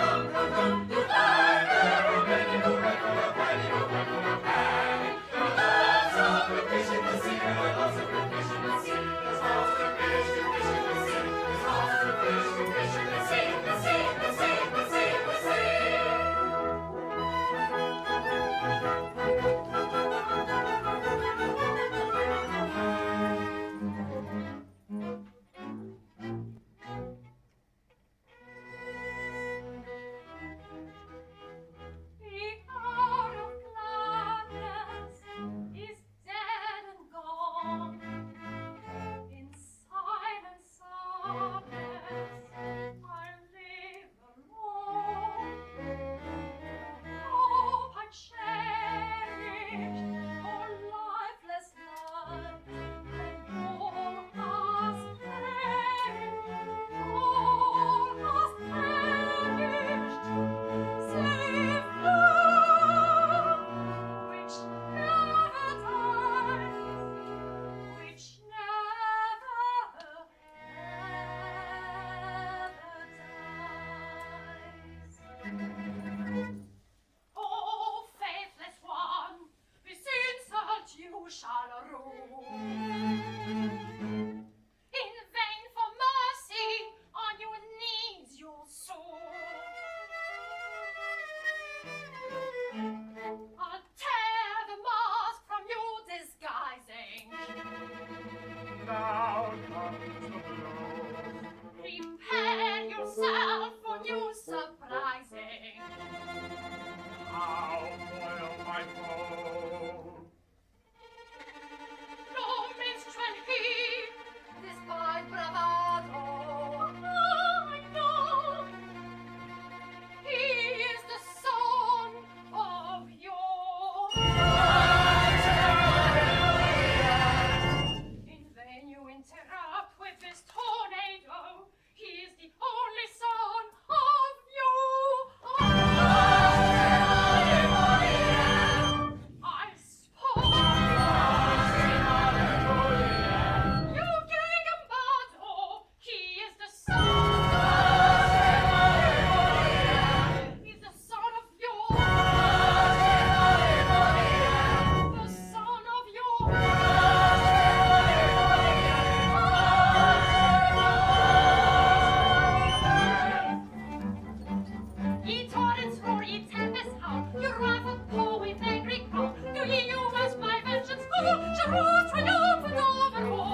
Speaker 1: down comes the blow.
Speaker 6: Prepare yourself for new surprising.
Speaker 1: How foil my foe?
Speaker 6: No minstrel he, despite bravado. I know he is the son of your. In vain you interrupt with this tornado. He is the only son of you. I spoke. You Gambado, he is the son. He's the son of your. The son of your. Ye torrents roar, ye tempests howl, you rival pour with angry growl. Do ye you as my vengeance call? Shall rule triumphant over all?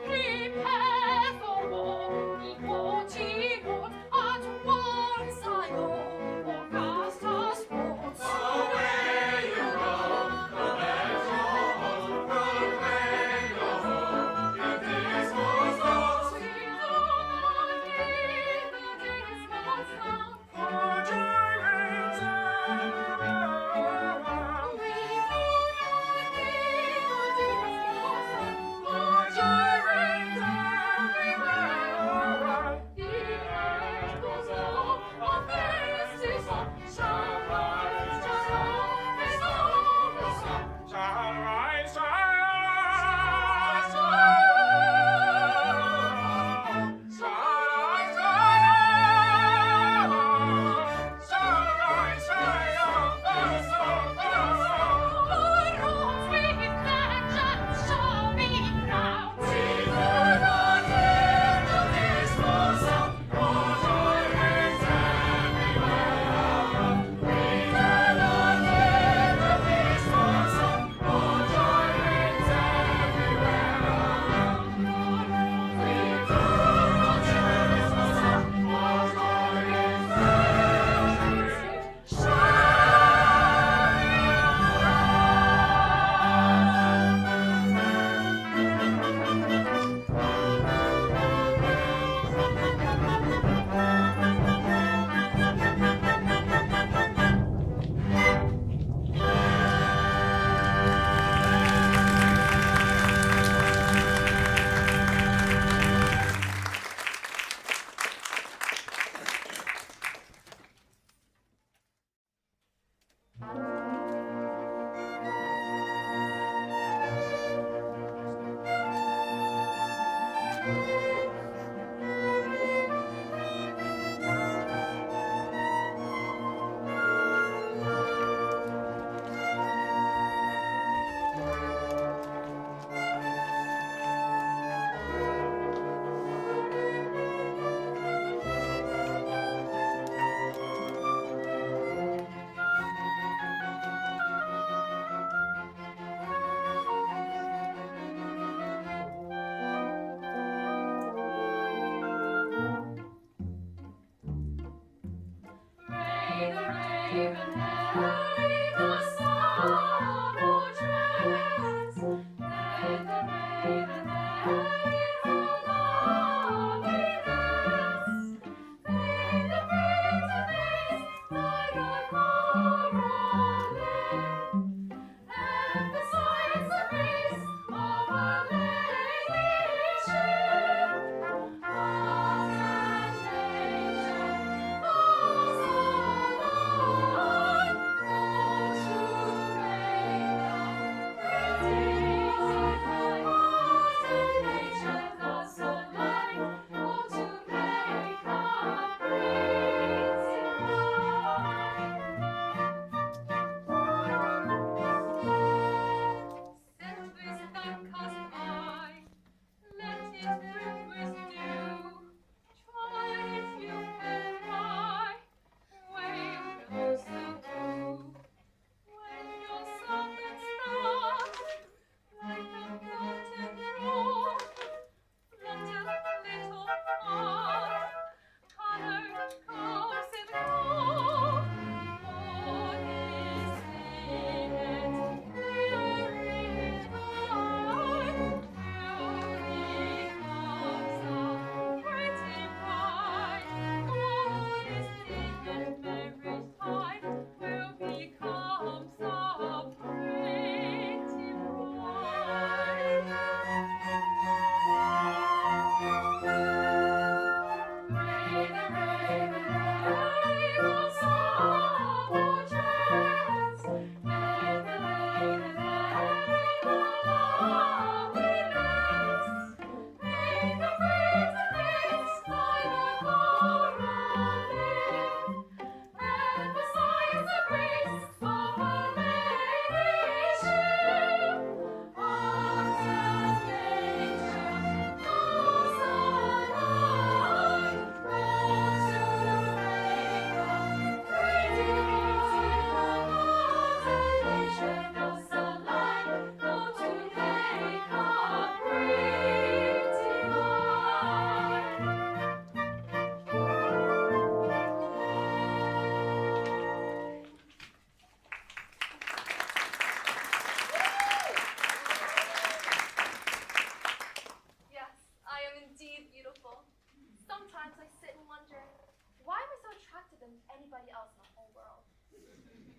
Speaker 6: Prepare for war, ye haughty lords. At once I go, Augustus falls.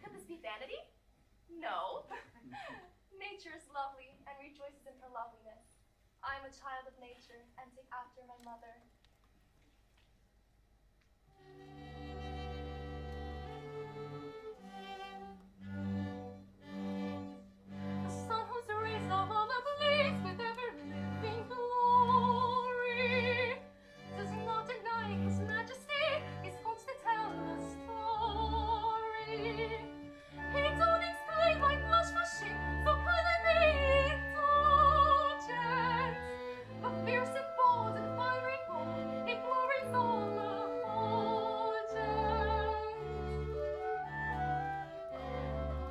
Speaker 7: Could this be vanity? No. Nature is lovely and rejoices in her loveliness. I am a child of nature and take after my mother. The sun whose rays are all ablaze with ever-living glory does not deny his majesty, his wants to tell a story. He don't exclaim like blush blushing, so can I be indulgent? But fierce and bold and fiery bold, he glories all effulgent.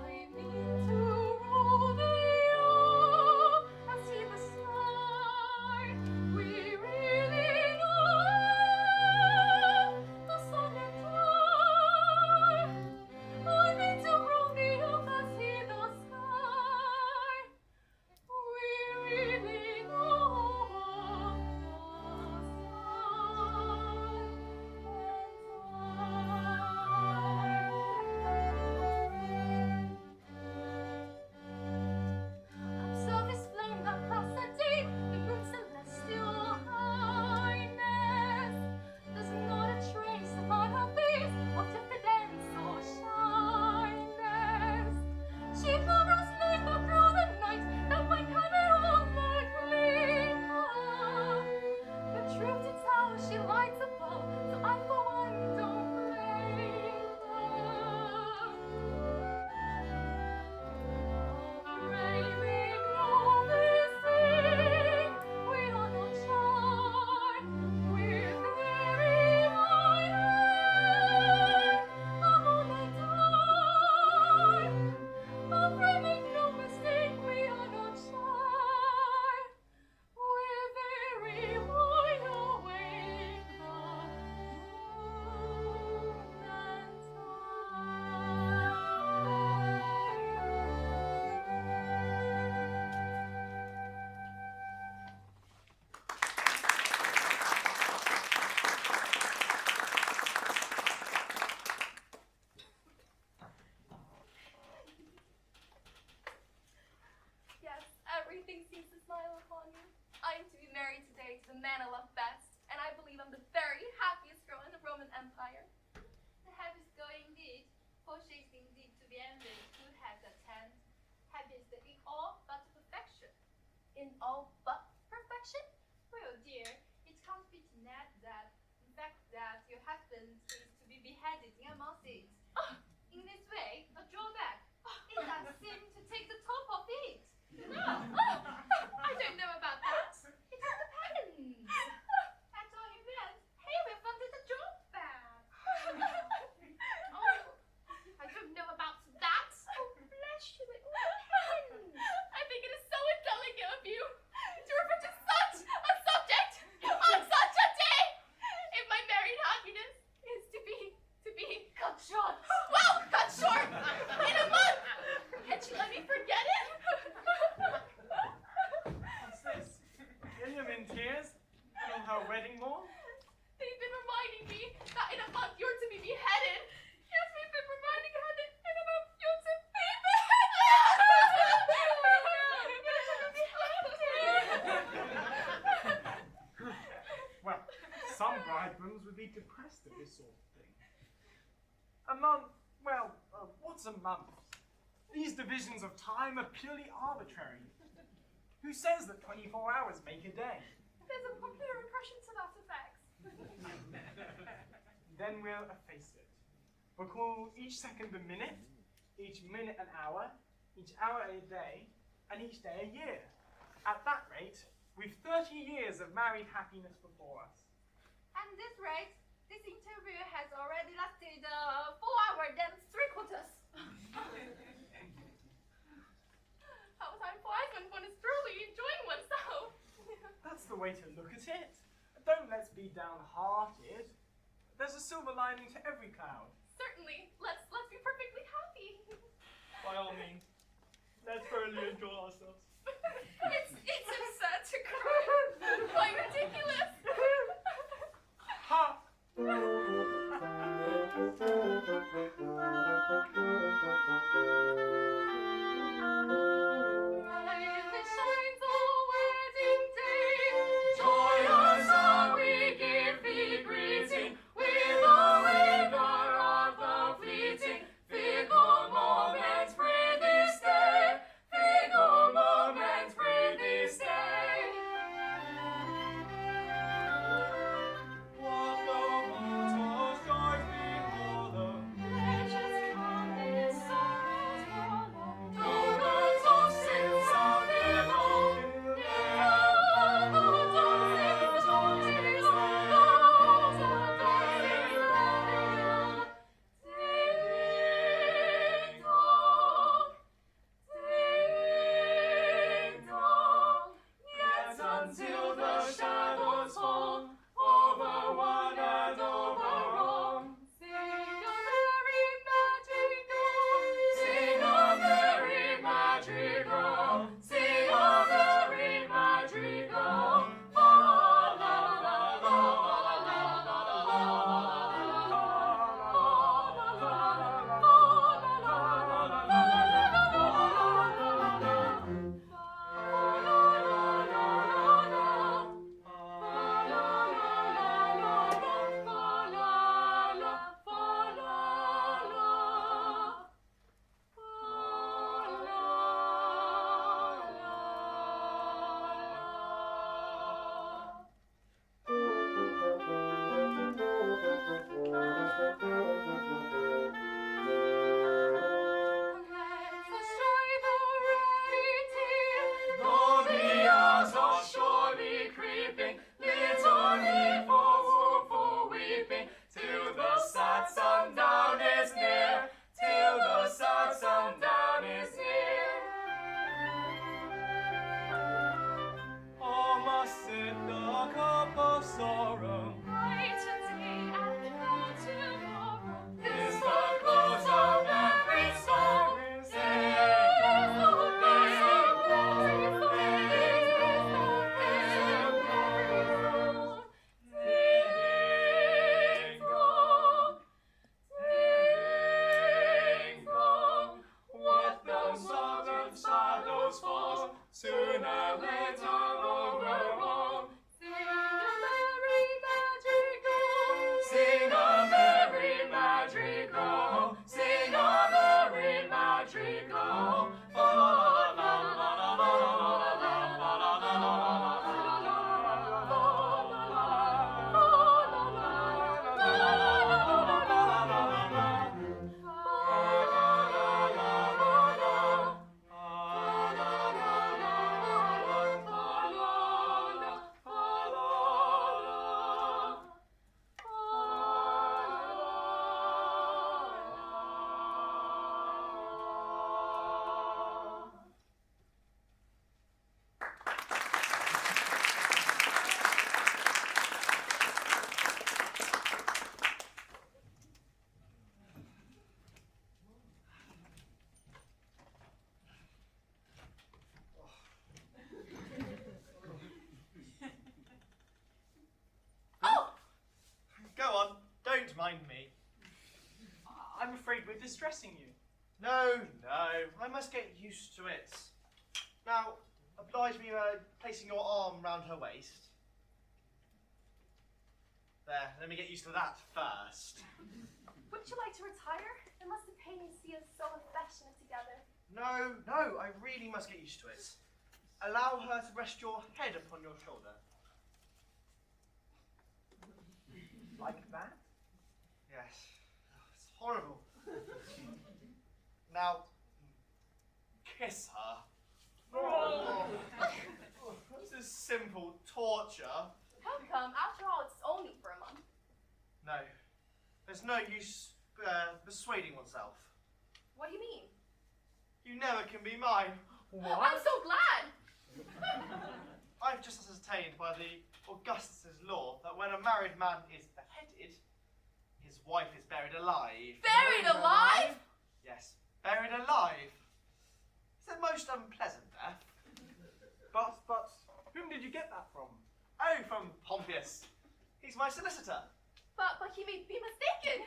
Speaker 7: I mean to rule the earth and see the sky. We really know the sun and time. I mean to rule the earth and see the sky. We really know observe his flame that casts a deep, the moon's celestial highness. There's not a trace upon her face of diffidence or shyness. She hovers neither through the night, that might come in all the gleamer. The truth to tell, she lights above, so I for one don't blame her. Braving glorious thing, we are not shy. We're very minded of all that time. Afraid make no mistake, we are not shy. We're very wide awake, the moon and Yes, everything seems to smile upon you. I am to be married today to the man I love best, and I believe I'm the very happiest girl in the Roman Empire.
Speaker 6: The happiest girl indeed, for she is indeed to be envied who has attained happiest in all but perfection.
Speaker 7: In all but perfection?
Speaker 6: Well, dear, it can't be denied that, in fact, that your husband is to be beheaded in a month. In this way, a drawback. It does seem to take the top of it.
Speaker 7: I don't know about that.
Speaker 6: It all depends. At all events, he will find it a drawback.
Speaker 7: Oh, I don't know about that.
Speaker 6: Oh, bless you, it all depends.
Speaker 7: I think it is so indelicate of you to refer to such a subject on such a day. If my married happiness is to be cut short. Well, cut short in a month. Can't you let me forget it?
Speaker 1: What's this? William in tears? In her wedding morn?
Speaker 7: They've been reminding me that in a month you're to be beheaded. Yes, we've been reminding her that in a month you're to be beheaded.
Speaker 1: Well, some bridegrooms would be depressed at this sort of thing. A month? Well, what's a month? These divisions of time are purely arbitrary. Who says that 24 hours make a day?
Speaker 7: There's a popular impression to that effect.
Speaker 1: Then we'll efface it. We'll call each second a minute, each minute an hour, each hour a day, and each day a year. At that rate, we've 30 years of married happiness before us.
Speaker 6: At this rate, this interview has already lasted 4 hours and 3/4.
Speaker 7: How time flies when one is truly enjoying oneself.
Speaker 1: That's the way to look at it. Don't let's be downhearted. There's a silver lining to every cloud.
Speaker 7: Certainly, let's be perfectly happy.
Speaker 2: By all means, let's thoroughly enjoy ourselves.
Speaker 7: It's absurd to cry. Quite ridiculous.
Speaker 1: Ha!
Speaker 5: mind me.
Speaker 2: I'm afraid we're distressing you.
Speaker 5: No, I must get used to it. Now, oblige me by placing your arm round her waist. There, let me get used to that first.
Speaker 7: Wouldn't you like to retire? It must have pain to see us so affectionate together.
Speaker 5: No, I really must get used to it. Allow her to rest your head upon your shoulder.
Speaker 2: Like that?
Speaker 5: Yes. Oh, it's horrible. Now, kiss her. Oh. This is simple torture.
Speaker 7: How come? After all, it's only for a month.
Speaker 5: No, there's no use persuading oneself.
Speaker 7: What do you mean?
Speaker 5: You never can be mine.
Speaker 7: I'm so glad!
Speaker 5: I've just ascertained by the Augustus' law that when a married man is beheaded, his wife is buried alive.
Speaker 7: Buried alive?
Speaker 5: Yes, buried alive. It's a most unpleasant death.
Speaker 2: But, whom did you get that from?
Speaker 5: Oh, from Pompeius. He's my solicitor.
Speaker 7: But he may be mistaken.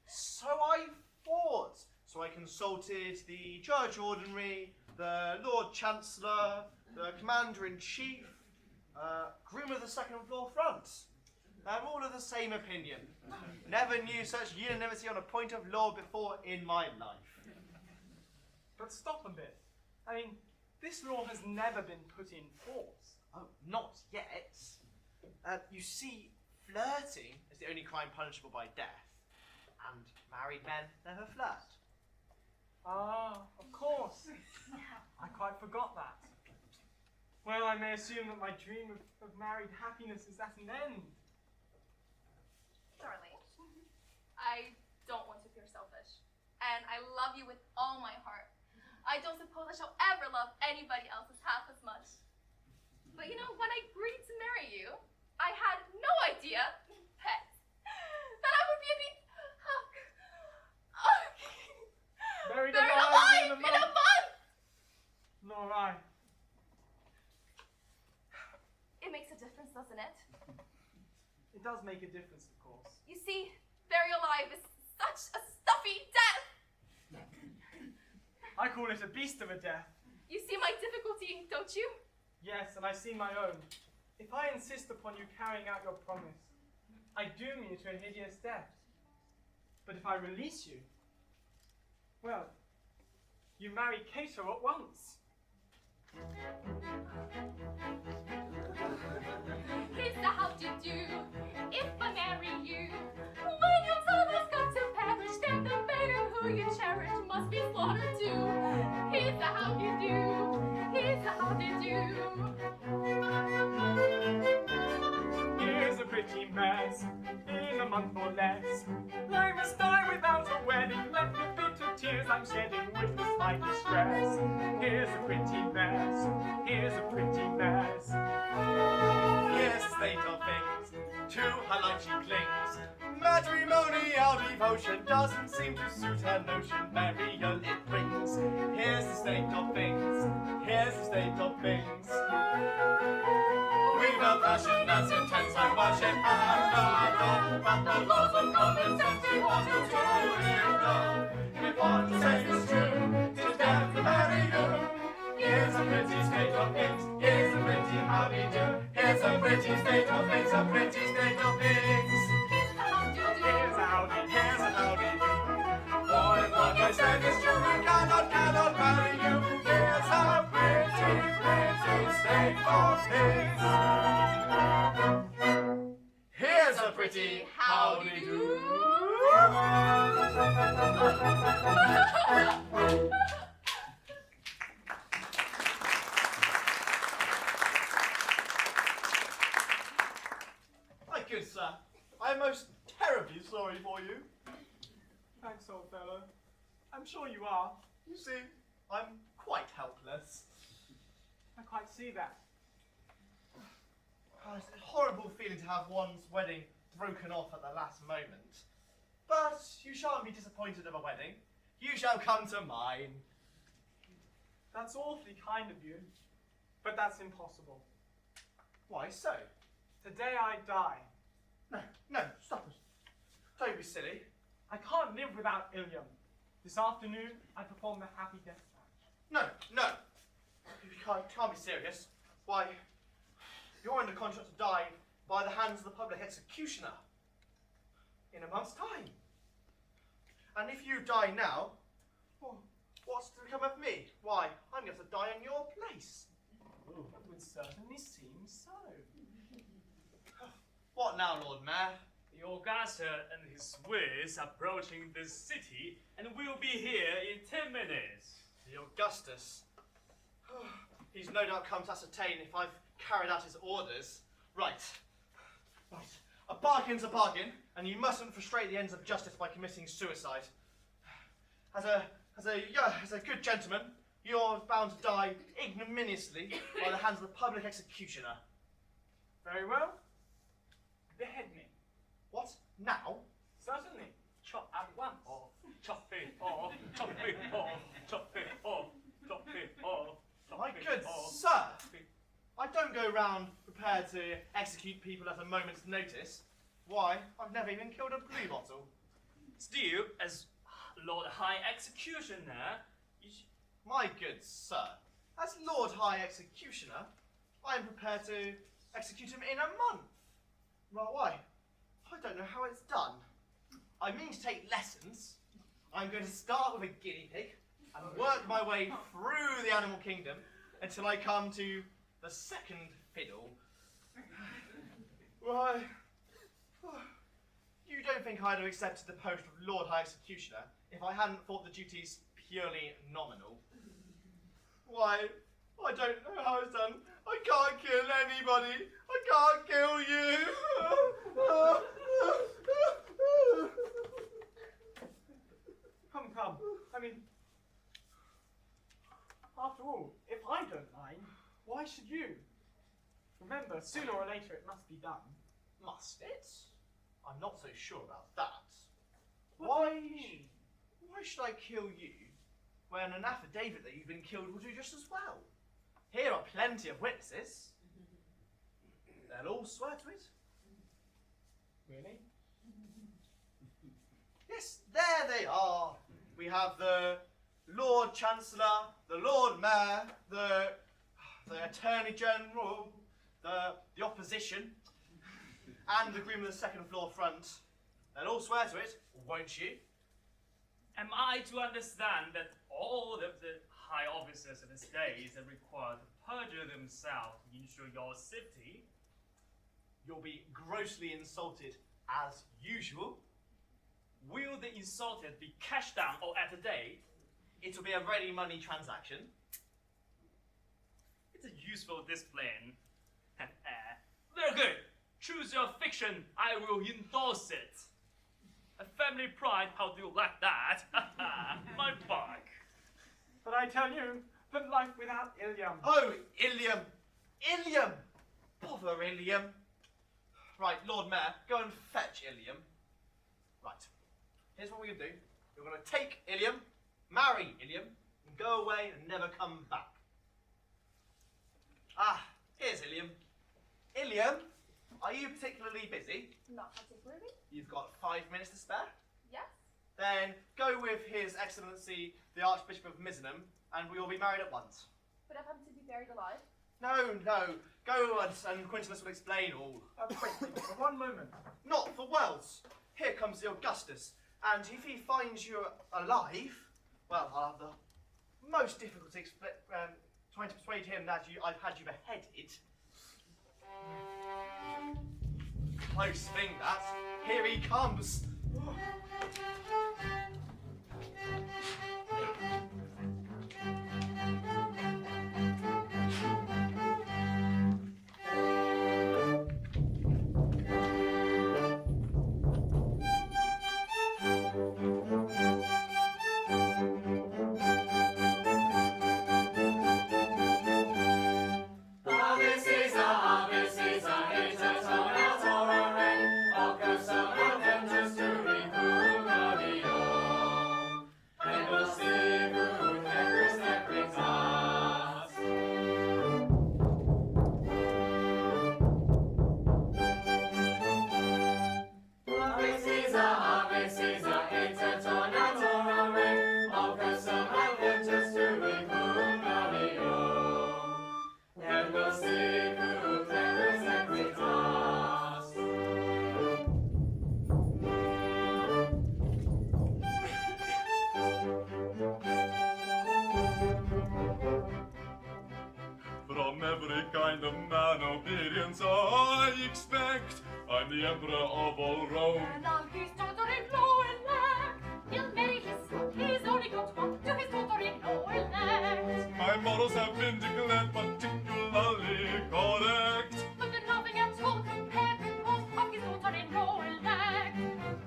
Speaker 5: So I thought. So I consulted the Judge Ordinary, the Lord Chancellor, the Commander-in-Chief, Groom of the second floor front. I'm all of the same opinion. Never knew such unanimity on a point of law before in my life.
Speaker 2: But stop a bit. I mean, this law has never been put in force.
Speaker 5: Oh, not yet. You see, flirting is the only crime punishable by death, and married men never flirt.
Speaker 2: Ah, of course. I quite forgot that. Well, I may assume that my dream of married happiness is at an end.
Speaker 7: Darling, I don't want to appear selfish, and I love you with all my heart. I don't suppose I shall ever love anybody else's half as much. But you know, when I agreed to marry you, I had no idea, pet, that I would be a bit...
Speaker 2: Buried
Speaker 7: Buried
Speaker 2: alive
Speaker 7: alive in a month!
Speaker 2: Nor I.
Speaker 7: It makes a difference, doesn't it?
Speaker 2: It does make a difference, of course.
Speaker 7: You see, buried alive is such a stuffy death!
Speaker 2: I call it a beast of a death.
Speaker 7: You see my difficulty, don't you?
Speaker 2: Yes, and I see my own. If I insist upon you carrying out your promise, I doom you to a hideous death. But if I release you, well, you marry Cato at once.
Speaker 7: Here's the how to do if I marry you. When your son has got to perish, then the maiden who you cherish must be slaughtered too. Here's the how to do. Here's the how to do.
Speaker 2: Here's a pretty mess, in a month or less. I must die without a wedding, let the bitter tears I'm shedding witness my distress. Here's a pretty mess, here's a pretty mess.
Speaker 5: Here's the state of things, to her life she clings. Matrimonial devotion doesn't seem to suit her notion, burial it brings. Here's the state of things, here's the state of things. We've a passion that's intense, I worship Mikado, but the laws of common sense we want to ignore. If one says it's true, 'tis death to marry you. Here's a pretty state of things, here's a pretty howdy-do. Here's a pretty state of things, a pretty state of things.
Speaker 2: Here's a howdy,
Speaker 5: Here's a howdy-do. For if what I said is true, we cannot marry you. Here's a pretty, pretty state of things. Here's a pretty howdy-do. My good sir, I'm most terribly sorry for you.
Speaker 2: Thanks, old fellow. I'm sure you are.
Speaker 5: You see, I'm quite helpless.
Speaker 2: I quite see that.
Speaker 5: Oh, it's a horrible feeling to have one's wedding broken off at the last moment. But you shan't be disappointed of a wedding. You shall come to mine.
Speaker 2: That's awfully kind of you, but that's impossible.
Speaker 5: Why so?
Speaker 2: Today I die.
Speaker 5: No, stop it. Don't be silly.
Speaker 1: I can't live without Ilium. This afternoon, I performed the Happy Death Match.
Speaker 5: No. You can't be serious. Why, you're under contract to die by the hands of the public executioner in a month's time. And if you die now, well, what's to become of me? Why, I'm going to die in your place.
Speaker 1: It would certainly seem so.
Speaker 5: What now, Lord Mayor?
Speaker 3: The Augustus and his wits are approaching this city and will be here in 10 minutes.
Speaker 5: The Augustus. He's no doubt come to ascertain if I've carried out his orders. Right. A bargain's a bargain, and you mustn't frustrate the ends of justice by committing suicide. As a good gentleman, you're bound to die ignominiously by the hands of the public executioner.
Speaker 1: Very well. Behead me.
Speaker 5: What? Now?
Speaker 1: Certainly.
Speaker 3: Chop at once. Off. Chop it off. Chop it off. Chop it off. Chop it off.
Speaker 5: My good sir, I don't go round prepared to execute people at a moment's notice. Why? I've never even killed a blue bottle.
Speaker 3: Still, as Lord High Executioner,
Speaker 5: My good sir, as Lord High Executioner, I am prepared to execute him in a month. Well, why? I don't know how it's done. I mean to take lessons. I'm going to start with a guinea pig and work my way through the animal kingdom until I come to the second fiddle. Why? You don't think I'd have accepted the post of Lord High Executioner if I hadn't thought the duties purely nominal? Why, I don't know how it's done. I can't kill anybody. I can't kill you.
Speaker 1: Come. I mean, after all, if I don't mind, why should you? Remember, sooner or later it must be done.
Speaker 5: Must it? I'm not so sure about that.
Speaker 1: What do you mean?
Speaker 5: Why should I kill you when an affidavit that you've been killed will do just as well? Here are plenty of witnesses. They'll all swear to it.
Speaker 1: Really?
Speaker 5: Yes, there they are. We have the Lord Chancellor, the Lord Mayor, the Attorney General, the opposition, and the groom of the second floor front. They'll all swear to it, won't you?
Speaker 3: am I to understand that all of the high officers of the state are required to perjure themselves to ensure your safety?
Speaker 5: You'll be grossly insulted as usual.
Speaker 3: Will the insulted be cashed down or at a date?
Speaker 5: It'll be a ready money transaction.
Speaker 3: It's a useful discipline. Very good. Choose your fiction. I will endorse it. A family pride. How do you like that? My bark.
Speaker 1: But I tell you, that life without Ilium.
Speaker 5: Oh, Ilium! Ilium! Bother Ilium. Right, Lord Mayor, go and fetch Ilium. Right, here's what we're going to do. We're going to take Ilium, marry Ilium, and go away and never come back. Ah, here's Ilium. Ilium, are you particularly busy?
Speaker 7: Not particularly.
Speaker 5: You've got 5 minutes to spare?
Speaker 7: Yes.
Speaker 5: Then go with His Excellency, the Archbishop of Miseno, and we will be married at once.
Speaker 7: But if I'm to be buried alive?
Speaker 5: No, go once, and Quintus will explain all.
Speaker 1: Wait, for one moment.
Speaker 5: Not for worlds. Here comes the Augustus, and if he finds you alive, well, I'll have the most difficulty trying to persuade him that I've had you beheaded. Close thing, that. Here he comes.
Speaker 4: obedience I expect. I'm the emperor of all Rome.
Speaker 6: And now his daughter-in-law elect, he'll marry his only good one to his daughter-in-law elect.
Speaker 4: My morals have been declared particularly correct.
Speaker 6: But they're nothing at all compared with those of his daughter-in-law elect.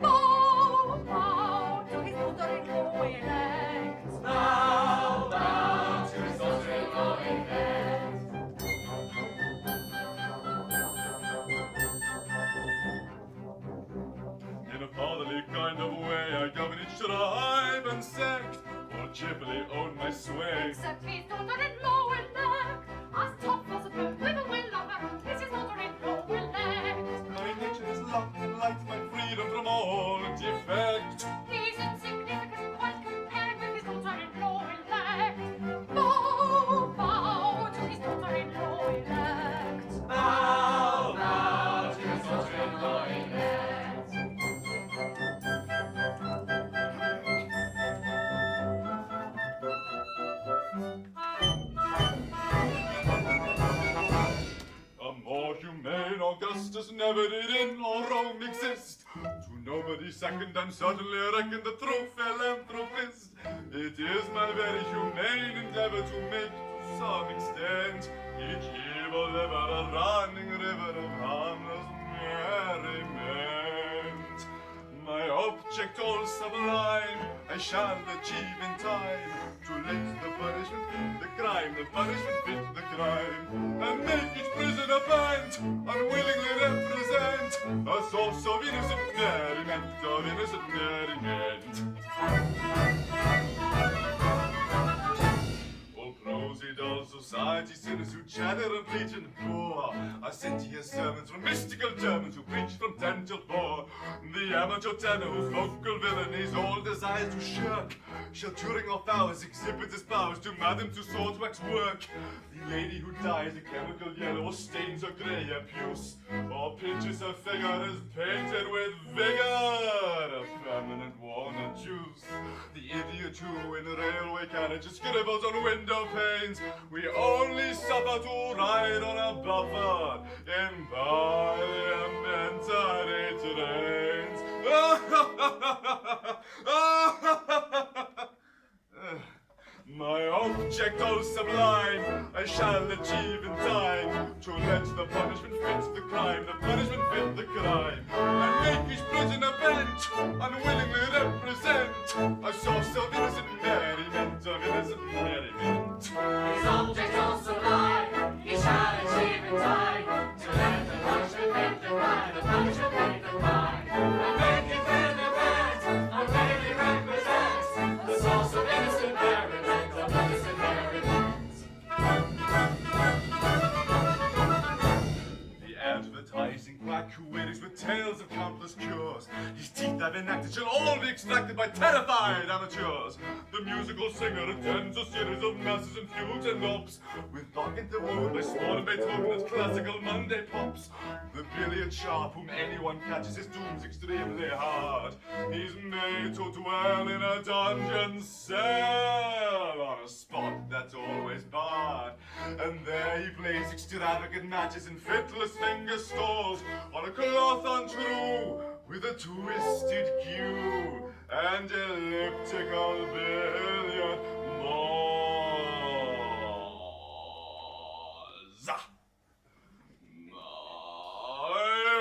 Speaker 6: Bow, bow to his daughter-in-law elect.
Speaker 2: Bow, bow to his daughter-in-law elect.
Speaker 4: In a fatherly kind of way, I govern each tribe and sect, or cheerfully own my sway.
Speaker 6: Except his daughter-in-law elect, as tough as a bird with a will of her, is his daughter-in-law elect.
Speaker 4: My nature is love and light, my freedom from all defect.
Speaker 6: He's insignificant quite compared with his daughter-in-law elect. Bow, bow to his daughter-in-law elect.
Speaker 2: Bow, bow to his daughter-in-law elect.
Speaker 4: A more humane Augustus never did in all Rome exist. To nobody second, I'm certainly reckoned a true philanthropist. It is my very humane endeavor to make, to some extent, each evil ever a running river of harmless merriment. My object all sublime, I shall achieve in time, to let the punishment fit the crime, the punishment fit the crime, and make each prisoner pant, unwillingly represent a source of innocent merriment, of innocent merriment. All prosy, dull society sinners who chatter and preach and bore are sent to hear sermons from mystical Germans who preach from 10 till 4. The amateur tenor whose vocal villainies all desires to shirk shall during off hours exhibit his powers to madam to sword wax work. The lady who dyes a chemical yellow or stains her grey her puce, or pinches her figure is painted with vigor, a permanent walnut juice. The idiot who in railway carriages scribbles on window panes, we only suffer to ride on a buffer in parliamentary trains. My object all sublime, I shall achieve in time, to let the punishment fit the crime, the punishment fit the crime, and make each prisoner bent, unwillingly represent a source of innocent merriment, of innocent merriment.
Speaker 2: His object all sublime, he shall achieve in time, to let the punishment fit the crime, the punishment fit the crime, and make each prisoner bent, unwillingly represent a source of innocent merriment.
Speaker 4: Advertising quack who wearies with tales of countless cures, his teeth have enacted shall all be extracted by terrified amateurs. The musical singer attends a series of masses and fugues and ops, with Bach and the wound by Swan and Beethoven as classical Monday pops. The billiard sharp whom anyone catches his doom's extremely hard. He's made to dwell in a dungeon cell on a spot that's always barred, and there he plays extravagant matches in fiddler's finger stalls on a cloth untrue with a twisted cue and elliptical billiard balls.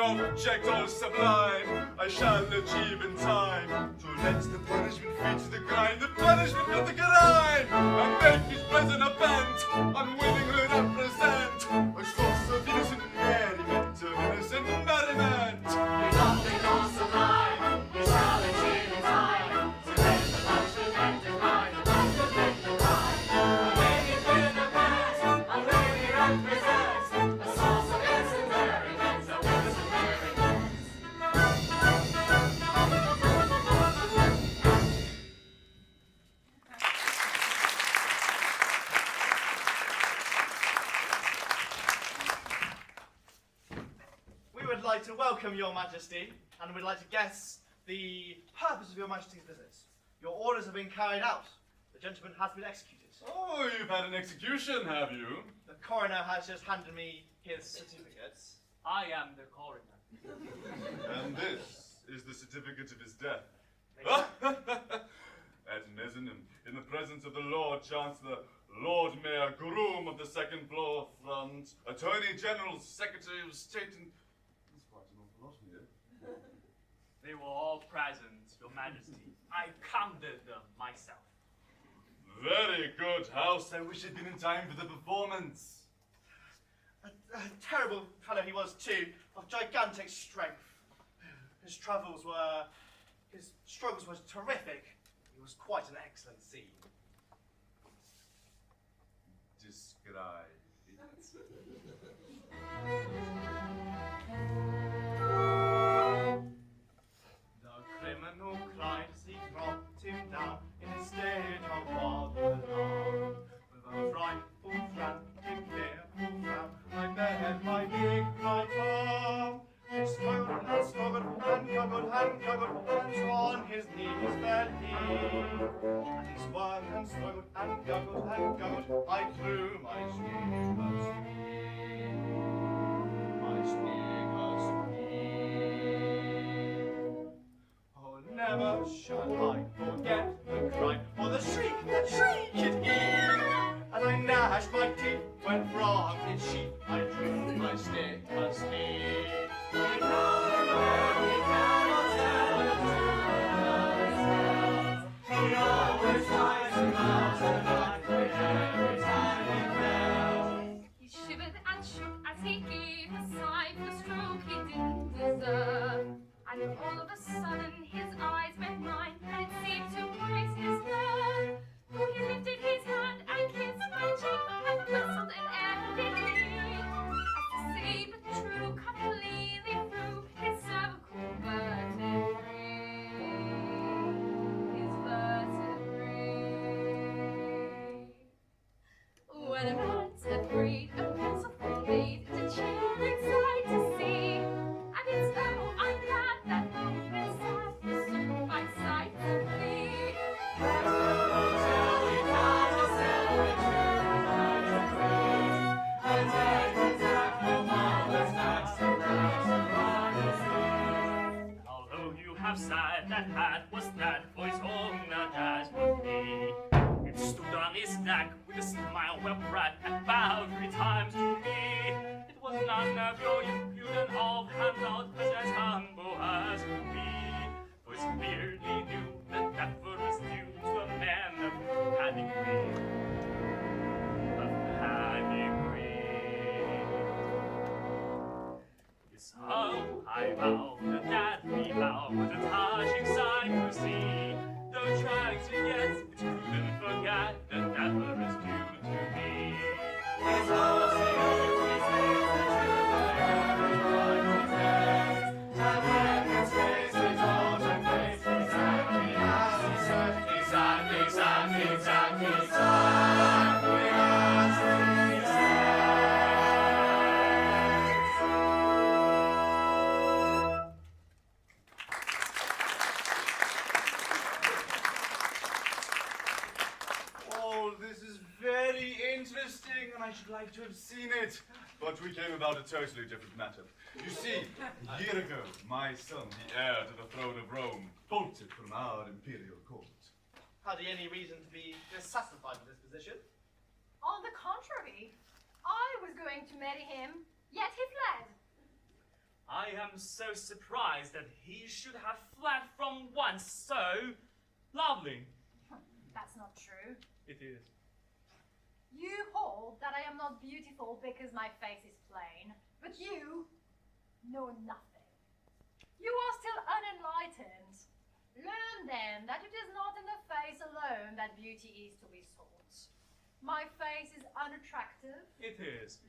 Speaker 4: My object all sublime, I shall achieve in time, to let the punishment fit the crime, the punishment fit the crime, and make each prisoner bent, unwillingly represent a source of innocent merriment, of innocent merriment.
Speaker 2: His object all sublime, he shall achieve in time, to let the punishment fit the crime, the punishment fit the crime, and make each prisoner bent, unwillingly represent a source of innocent merriment, of innocent merriment.
Speaker 5: We would like to welcome Your Majesty, and we'd like to guess the purpose of Your Majesty's visit. Your orders have been carried out. The gentleman has been executed.
Speaker 4: Oh, you've had an execution, have you?
Speaker 5: The coroner has just handed me his certificates.
Speaker 2: I am the coroner.
Speaker 4: And this is the certificate of his death. At Miseno, in the presence of the Lord Chancellor, Lord Mayor Groom of the second floor front, Attorney General, Secretary of State, and there's quite an awful lot here.
Speaker 3: They were all present, Your Majesty. I counted them myself.
Speaker 4: Very good house. I wish I'd been in time for the performance.
Speaker 5: A terrible fellow he was too, of gigantic strength. His struggles were terrific. He was quite an excellent scene.
Speaker 4: Describe it.
Speaker 5: The criminal cried as he dropped him down in a state of wild alarm. With a frightful, frantic, fearful frown, I bared my big right arm. He struggled and struggled and guggled, and on his knees fell he. And he swung and struggled and guggled, I threw my speaker's speed. My speaker's speed. Oh, never shall I forget the cry, or the shriek that shrieked he. And I gnashed my teeth when from its sheath I drew my speaker's speed. We cannot tell the truth. He always tries to mount the light with every time he fails.
Speaker 6: He shivered and shook as he gave a sigh for the stroke he didn't deserve. And all of a sudden his eyes met mine, and it seemed to raise his nerve. For he lifted his hand and kissed my cheek, and whistled an empty as to say but true, completely through his cervical vertebrae. His vertebrae. When a man's afraid, a merciful blade is a cheering sight to see. And it's oh, I'm glad that movement sad is so by sight to me.
Speaker 3: Although you have said that hat was that for his own, not as would be. It stood on his neck with a smile well bred and bowed 3 times to me. It was none of your impudent off-hand-out as humble as could be. For he clearly knew that effort was due to a man of pedigree. Of pedigree. Yes, oh, I vow that we vow was a touching sight to see. Though trying to yet, which couldn't forget that effort is due to me. His horse, he owns, he says the truth of everyone he says. And when his face is old and face, exactly as he said, exactly as he said.
Speaker 4: Oh, this is very interesting, and I should like to have seen it. But we came about a totally different matter. You see, a year ago, my son, the heir to the throne of Rome, bolted from our imperial court.
Speaker 5: Had he any reason to be dissatisfied with his position?
Speaker 6: On the contrary, I was going to marry him, yet he fled.
Speaker 3: I am so surprised that he should have fled from one so lovely.
Speaker 6: That's not true.
Speaker 3: It is.
Speaker 6: You hold that I am not beautiful because my face is plain, but you know nothing. You are still unenlightened. Learn then that it is not in the face alone that beauty is to be sought. My face is unattractive,
Speaker 3: It is.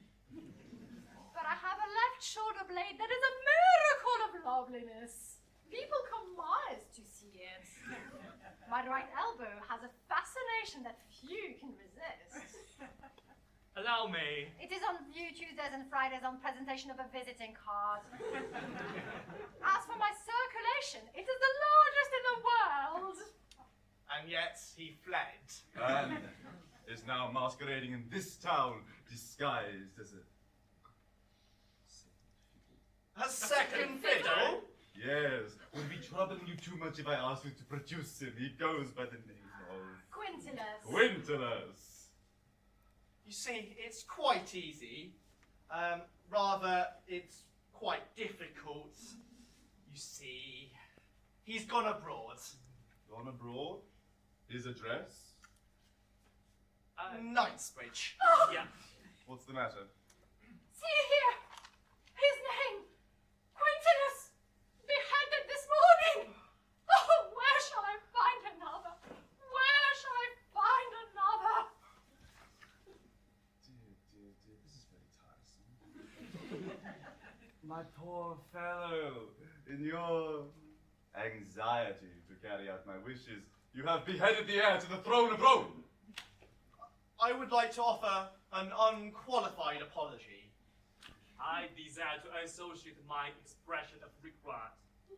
Speaker 6: but I have a left shoulder blade that is a miracle of loveliness. People come miles to see it. My right elbow has a fascination that few can resist.
Speaker 3: Allow me.
Speaker 6: It is on view Tuesdays and Fridays on presentation of a visiting card. As for my circulation, it is the largest in the world.
Speaker 5: and yet he fled.
Speaker 8: And is now masquerading in this town, disguised as
Speaker 5: A second fiddle?
Speaker 8: Yes, would it be troubling you too much if I asked you to produce him? He goes by the name of Quintilis.
Speaker 5: You see, it's quite easy. Rather, it's quite difficult. You see, he's gone abroad.
Speaker 8: Gone abroad? His address?
Speaker 5: Knightsbridge.
Speaker 3: Yeah.
Speaker 8: What's the matter?
Speaker 6: See here! His name! Quintilis! Beheaded this morning! Oh, where shall I find another? Where shall I find another?
Speaker 8: Dear, this is very tiresome. My poor fellow, in your anxiety to carry out my wishes, you have beheaded the heir to the throne of Rome.
Speaker 5: I would like to offer an unqualified apology.
Speaker 3: I desire to associate my expression of regret.
Speaker 6: We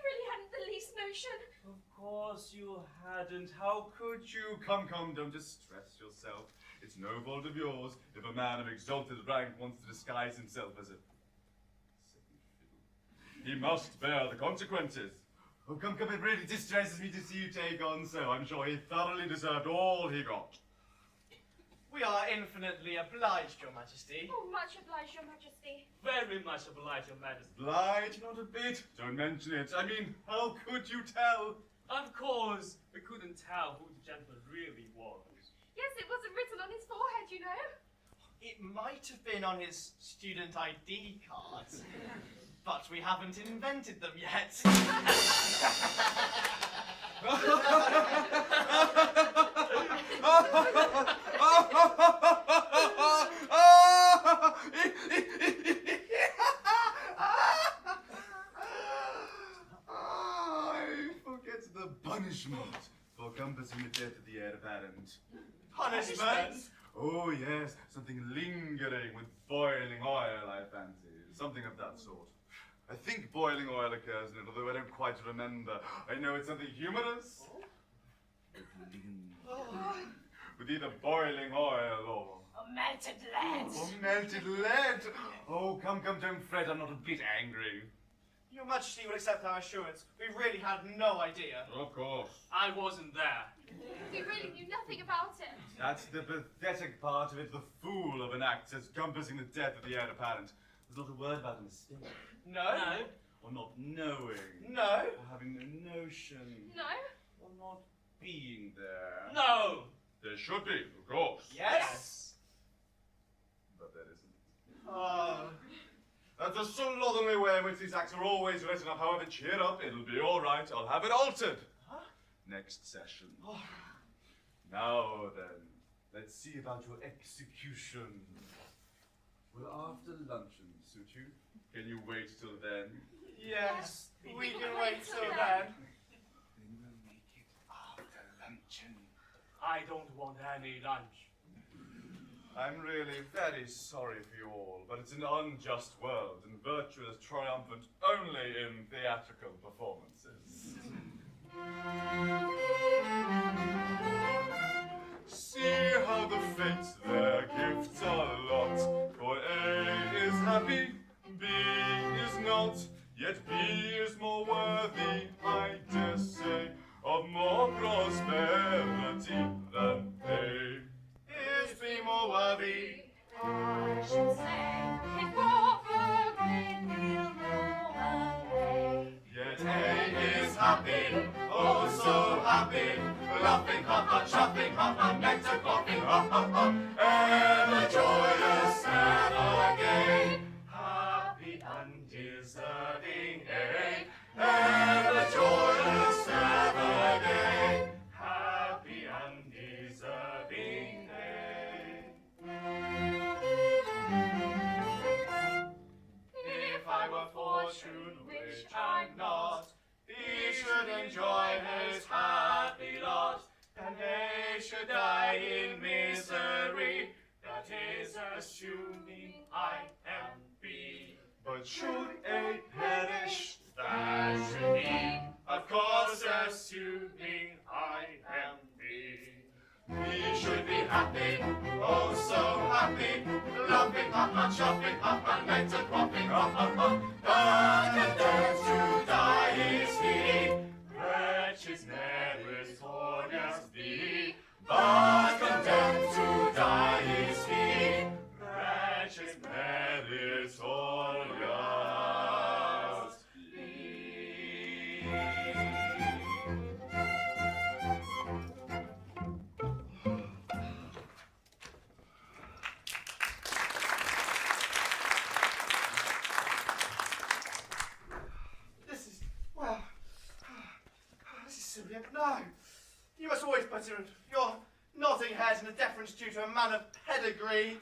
Speaker 6: really hadn't the least notion.
Speaker 8: Of course you hadn't. How could you? Come, don't distress yourself. It's no fault of yours if a man of exalted rank wants to disguise himself as a second fiddle. He must bear the consequences. Oh, come, it really distresses me to see you take on so. I'm sure he thoroughly deserved all he got.
Speaker 5: We are infinitely obliged, Your Majesty.
Speaker 6: Oh, much obliged, Your Majesty.
Speaker 3: Very much obliged, Your Majesty.
Speaker 8: Obliged, not a bit. Don't mention it. I mean, how could you tell?
Speaker 3: Of course, we couldn't tell who the gentleman really was.
Speaker 6: Yes, it wasn't written on his forehead, you know.
Speaker 5: It might have been on his student ID card, but we haven't invented them yet.
Speaker 8: I forget the punishment for compassing the death of the heir apparent.
Speaker 5: Punishment?
Speaker 8: Oh yes, something lingering with boiling oil, I fancy. Something of that sort. I think boiling oil occurs in it, although I don't quite remember. I know it's something humorous. With either boiling oil or
Speaker 6: Melted lead.
Speaker 8: oh, melted lead. Oh, come, don't fret. I'm not a bit angry.
Speaker 5: Your Majesty will accept our assurance. We really had no idea.
Speaker 8: Of course.
Speaker 3: I wasn't there.
Speaker 6: We really knew nothing about it.
Speaker 8: That's the pathetic part of it. The fool of an act says compassing the death of the heir apparent. There's not a word about a mistake.
Speaker 5: No?
Speaker 8: Or not knowing.
Speaker 5: No?
Speaker 8: Or having no notion.
Speaker 6: No?
Speaker 8: Or not being there.
Speaker 3: No!
Speaker 8: There should be, of course.
Speaker 5: Yes?
Speaker 8: But there isn't. That's the slovenly way in which these acts are always written up. However, cheer up, it'll be all right. I'll have it altered.
Speaker 5: Huh?
Speaker 8: Next session. Now then, let's see about your execution. Will after luncheon suit you? Can you wait till then?
Speaker 5: Yes, we can wait till then.
Speaker 8: Then we'll make it after luncheon.
Speaker 3: I don't want any lunch.
Speaker 8: I'm really very sorry for you all, but it's an unjust world, and virtue is triumphant only in theatrical performances. See how the fates their gifts allot, for A is happy, B is not, yet B is more worthy, I dare say, of more prosperity than A.
Speaker 5: Is be more worthy.
Speaker 6: I should say it brought a great deal more away.
Speaker 8: Yet A is happy, oh so happy, laughing, ha ha, chuffing, ha ha, nectar quaffing, ha ha ha, ever joyous, ever gay, happy undeserving A, ever joyous, ever gay, happy undeserving A.
Speaker 5: If I were fortune, which I'm not, he should enjoy his happy lot, and A should die in misery. That is assuming I am B.
Speaker 8: But should A perish,
Speaker 5: That should be Of course, assuming I am thee. We should be happy, oh so happy, laughing, chopping, nights are cropping, but condemned to die is he. Wretches meritorious thee, but condemned to die is he. Wretches meritorious No, you must always put your nodding head in a deference due to a man of pedigree.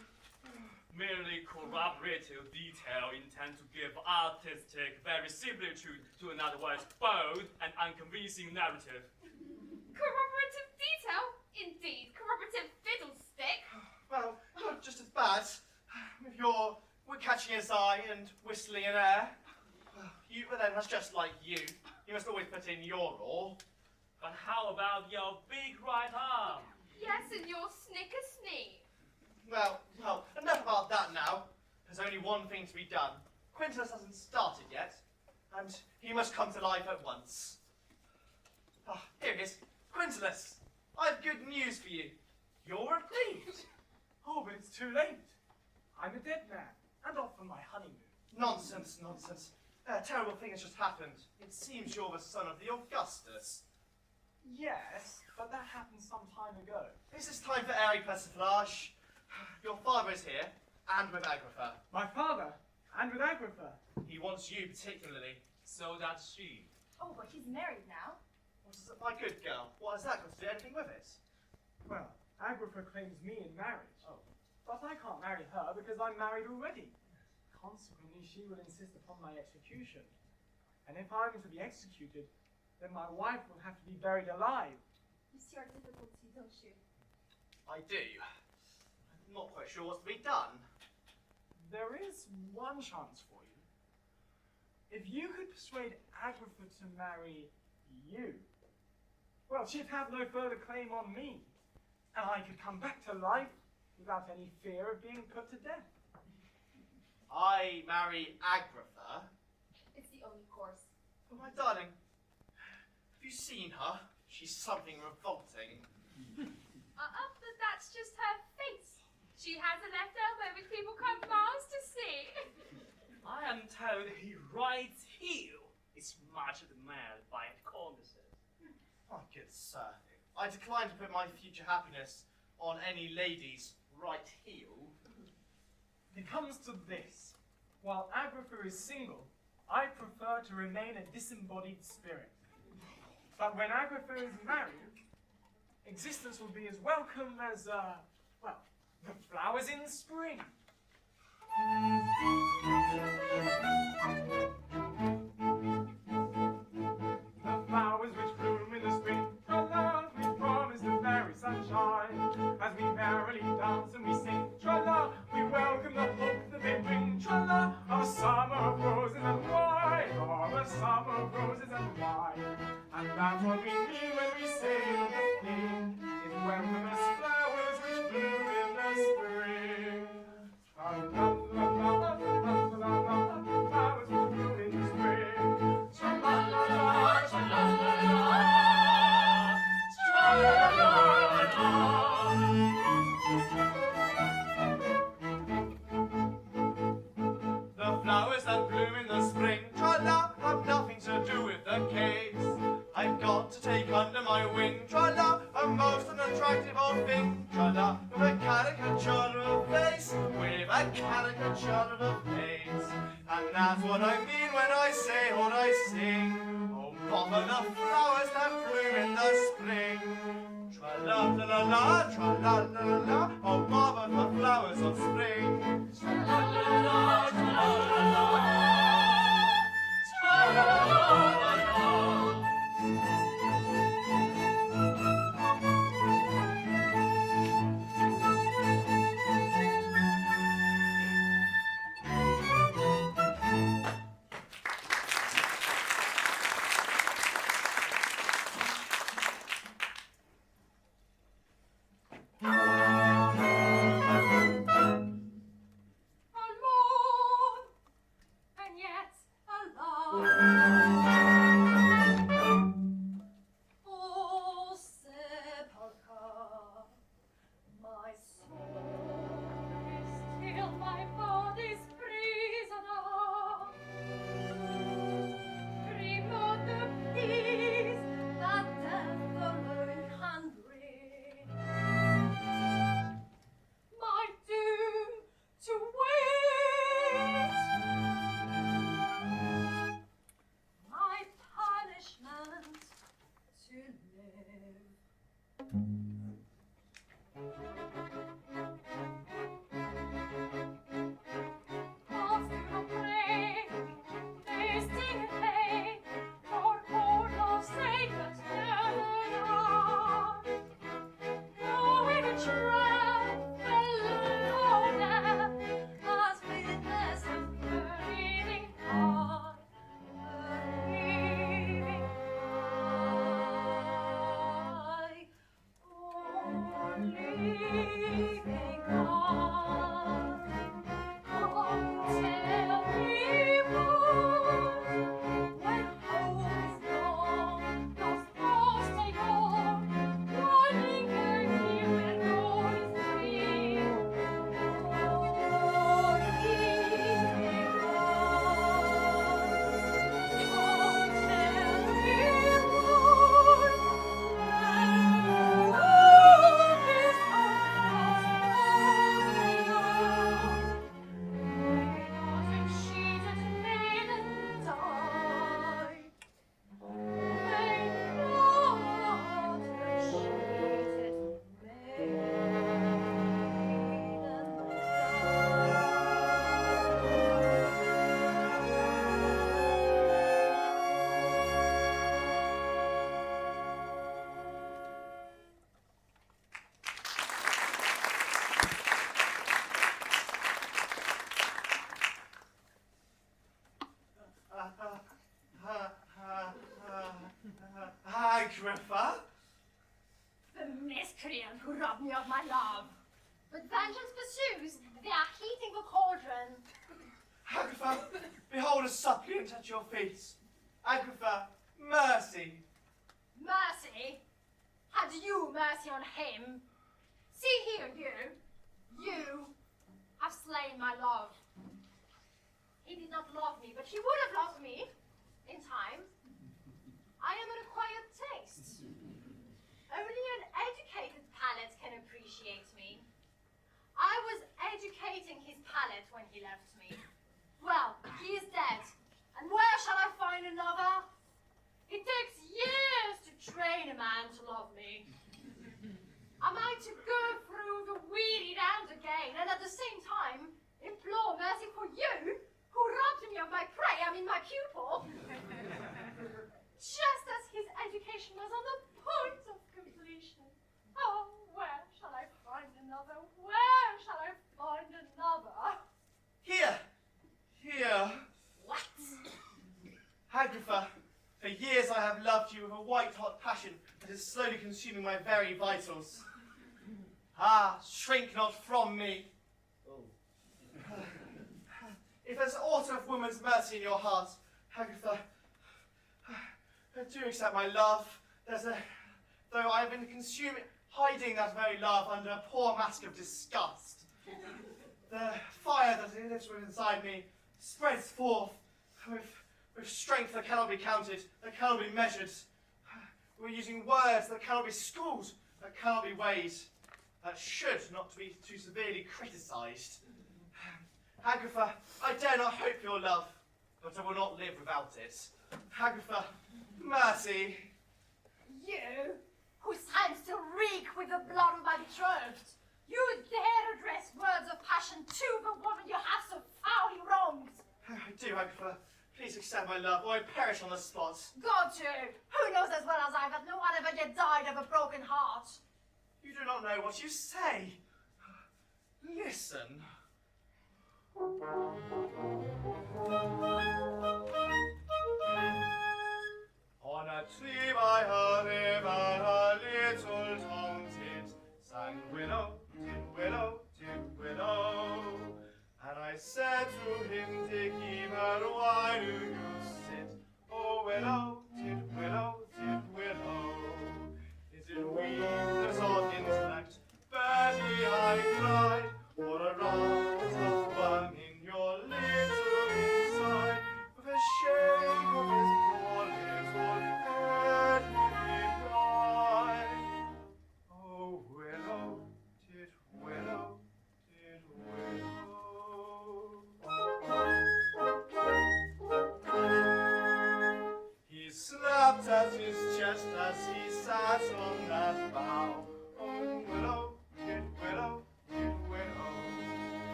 Speaker 3: Merely corroborative detail intend to give artistic verisimilitude to, in other words, bold and unconvincing narrative.
Speaker 7: Corroborative detail? Indeed, corroborative fiddlestick.
Speaker 5: Well, not just as bad. If you're catching his eye and whistling in air, well then that's just like you. You must always put in your all.
Speaker 3: But how about your big right arm?
Speaker 7: Yes, and your snicker-snee.
Speaker 5: Well, enough about that now. There's only one thing to be done. Quintus hasn't started yet, and he must come to life at once. Here he is. Quintus, I have good news for you. You're relieved.
Speaker 1: Oh, but it's too late. I'm a dead man, and off on my honeymoon.
Speaker 5: Nonsense, nonsense. A terrible thing has just happened. It seems you're the son of the Augustus.
Speaker 1: Yes, but that happened some time ago.
Speaker 5: Is this time for airy persiflage? Your father is here, and with Agrippa.
Speaker 1: My father, and with Agrippa.
Speaker 5: He wants you particularly.
Speaker 3: So that's she.
Speaker 7: Oh, but he's married now.
Speaker 5: What is it, my good girl? What has that got to do anything with it?
Speaker 1: Well, Agrippa claims me in marriage.
Speaker 5: Oh.
Speaker 1: But I can't marry her because I'm married already. Consequently, she will insist upon my execution. And if I'm to be executed, then my wife will have to be buried alive.
Speaker 7: You see our difficulty, don't you?
Speaker 5: I do. I'm not quite sure what's to be done.
Speaker 1: There is one chance for you. If you could persuade Agrippa to marry you, well, she'd have no further claim on me, and I could come back to life without any fear of being put to death.
Speaker 5: I marry Agrippa?
Speaker 7: It's the only course.
Speaker 5: Oh, my darling, have you seen her? She's something revolting.
Speaker 7: But that's just her face. She has a left elbow which people come miles to see.
Speaker 3: I am told he right heel is much admired by Augustus.
Speaker 5: Oh, good sir. I decline to put my future happiness on any lady's right heel.
Speaker 1: It comes to this. While Agrippa is single, I prefer to remain a disembodied spirit. But when Agrippa is married, existence will be as welcome as, well, the flowers in spring. The flowers which bloom in the spring, our love we promise the fairy sunshine. As we merrily dance and we sing, tra-la, we welcome the hope that they bring, tra-la, our summer of roses and wine, our summer of roses and wine. And that's what we mean when we say the thing is welcome as flowers which bloom in the spring. Tra-la-la-la-la-la-la-la-la, flowers which bloom in the spring. Tra-la-la-la, tra-la-la-la, tra-la-la-la-la.
Speaker 5: The flowers that bloom in the spring, tra-la, have nothing to do with the case. I've got to take under my wing, tra-la, a most unattractive old thing, tra-la, with a caricature of a face, with a caricature of a face. And that's what I mean when I say what I sing. Oh, bother the flowers that bloom in the spring. Tra-la-la-la-la, tra-la-la-la-la, oh, bother the flowers of spring.
Speaker 7: Tra-la-la-la, tra-la-la-la, tra-la-la-la-la.
Speaker 6: living God. Come tell me more, when hope is gone, those thoughts take on. Why linger here when all is free? Oh, living God, come tell me more, when hope is gone, those thoughts take on. May not a cheated maiden die. May not a cheated maiden
Speaker 5: Agrippa?
Speaker 6: The miscreant who robbed me of my love. But vengeance pursues, they are heating the cauldron.
Speaker 5: Agrippa, behold a suppliant at your feet. Agrippa, mercy.
Speaker 6: Mercy? Had you mercy on him? See here, you have slain my love. He did not love me, but he would have loved me in time. I am an acquired taste. Only an educated palate can appreciate me. I was educating his palate when he left me. Well, he is dead. And where shall I find another? It takes years to train a man to love me. Am I to go through the weary round again and at the same time implore mercy for you who robbed me of my prey, my pupil? Just as his education was on the point of completion. Oh, where shall I find another? Where shall I find another?
Speaker 5: Here.
Speaker 6: What?
Speaker 5: Agrippa, for years I have loved you with a white-hot passion that is slowly consuming my very vitals. Ah, shrink not from me. If there's aught of woman's mercy in your heart, Agatha, do accept my love. Though I have been hiding that very love under a poor mask of disgust. The fire that lives inside me spreads forth with strength that cannot be counted, that cannot be measured. We're using words that cannot be schooled, that cannot be weighed, that should not be too severely criticised. Agatha, I dare not hope your love, but I will not live without it. Agatha, mercy.
Speaker 6: You, who stands to reek with the blood of my betrothed, you dare address words of passion to the woman you have so foully wronged.
Speaker 5: I do, Agatha. Please accept my love, or I perish on the spot.
Speaker 6: God too, who knows as well as I that no one ever yet died of a broken heart?
Speaker 5: You do not know what you say. Listen. On a tree by a river, a little tomtit sang willow, did willow, did willow. And I said to him, Dickieber, why do you sit? Oh, willow, did willow, did willow. Is it weakness of intellect, Betty, I cried, or a rot of worm in your little inside? With a shake of his poor little head he replied, oh, willow,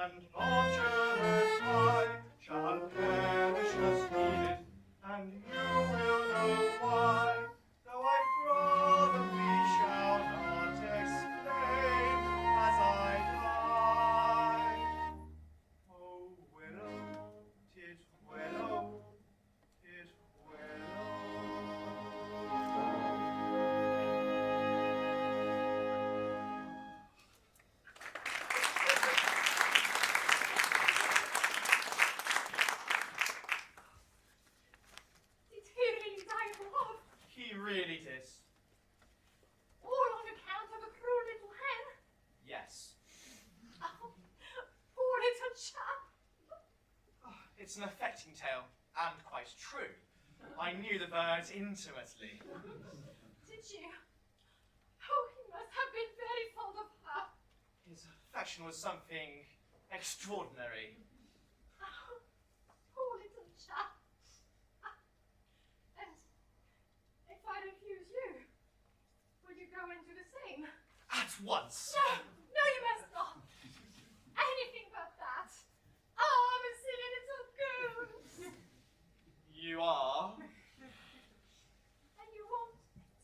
Speaker 5: and fortune's high shall perish as needed, and you will know why, though I probably shall not explain as I die. Oh, willow, tit willow, tit willow.
Speaker 7: Did he really die of love?
Speaker 5: He really did.
Speaker 7: All on account of a cruel little hen?
Speaker 5: Yes.
Speaker 7: Oh, poor little chap.
Speaker 5: It's an affecting tale, and quite true. I knew the bird intimately.
Speaker 7: Did you? Oh, he must have been very fond of her.
Speaker 5: His affection was something extraordinary.
Speaker 7: Oh, poor little chap. And if I refuse you, will you go and do the same?
Speaker 5: At once.
Speaker 7: No, no, you must not. Anything but that. Oh, I'm a silly little goon.
Speaker 5: You are?
Speaker 7: And you won't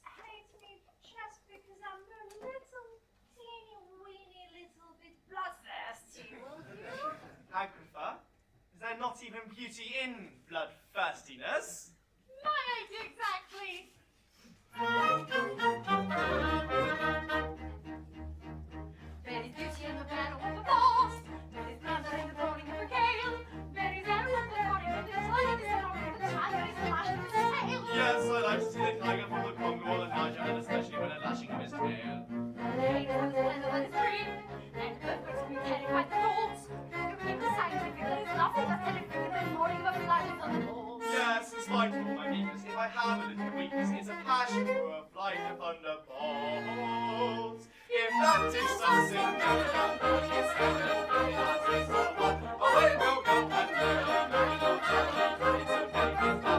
Speaker 7: hate me just because I'm a little teeny weeny little bit bloodthirsty, will you?
Speaker 5: Agatha, is there not even beauty in bloodthirstiness?
Speaker 7: My idea exactly. Betty's beauty in the battle of the force. Betty's thunder in the roaring of the gale. Betty's arrow in the roaring of the lightning. The roaring of the tiger is the lashing of his tail.
Speaker 5: Yes, I like to see the tiger from the Congo or the Niger, and especially when a lashing of his tail.
Speaker 7: The lady with his window and his dream. And earthquakes can be terrified the dogs. You keep the scientific that is nothing but anything in the morning of a flight of the balls.
Speaker 5: Yes, in spite of all my weakness, if I have a little weakness, it's a passion for a flight of thunderbolts. If that is something, away we'll go and merrily go, tally, so babies go.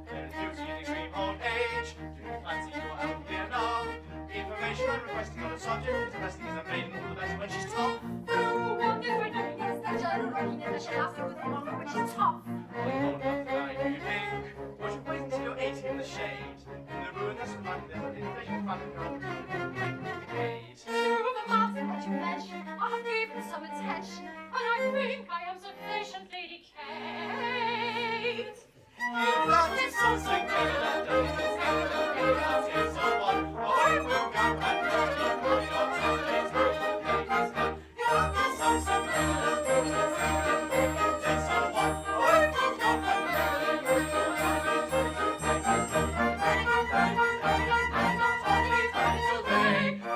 Speaker 5: There is beauty in extreme old age. Do you fancy your own dear now? Information I'm requesting on a subject is resting as a maiden all the better when she's tough.
Speaker 7: Oh, wonderful doing is the general rocking in the shaft with the longer when she's tough.
Speaker 5: Well, you're old enough to die, do you think? Or should wait until you're 80 in the shade? In the ruinous remind there's an inflation famine around the decade.
Speaker 7: To the mountain that you mention, I have given some attention, and I think I am sufficiently decayed.
Speaker 5: If that is something, so what? Away we'll go and merrily go, your tallies, babies go. If that is something, so what? Away we'll go and merrily go, your tallies, babies go.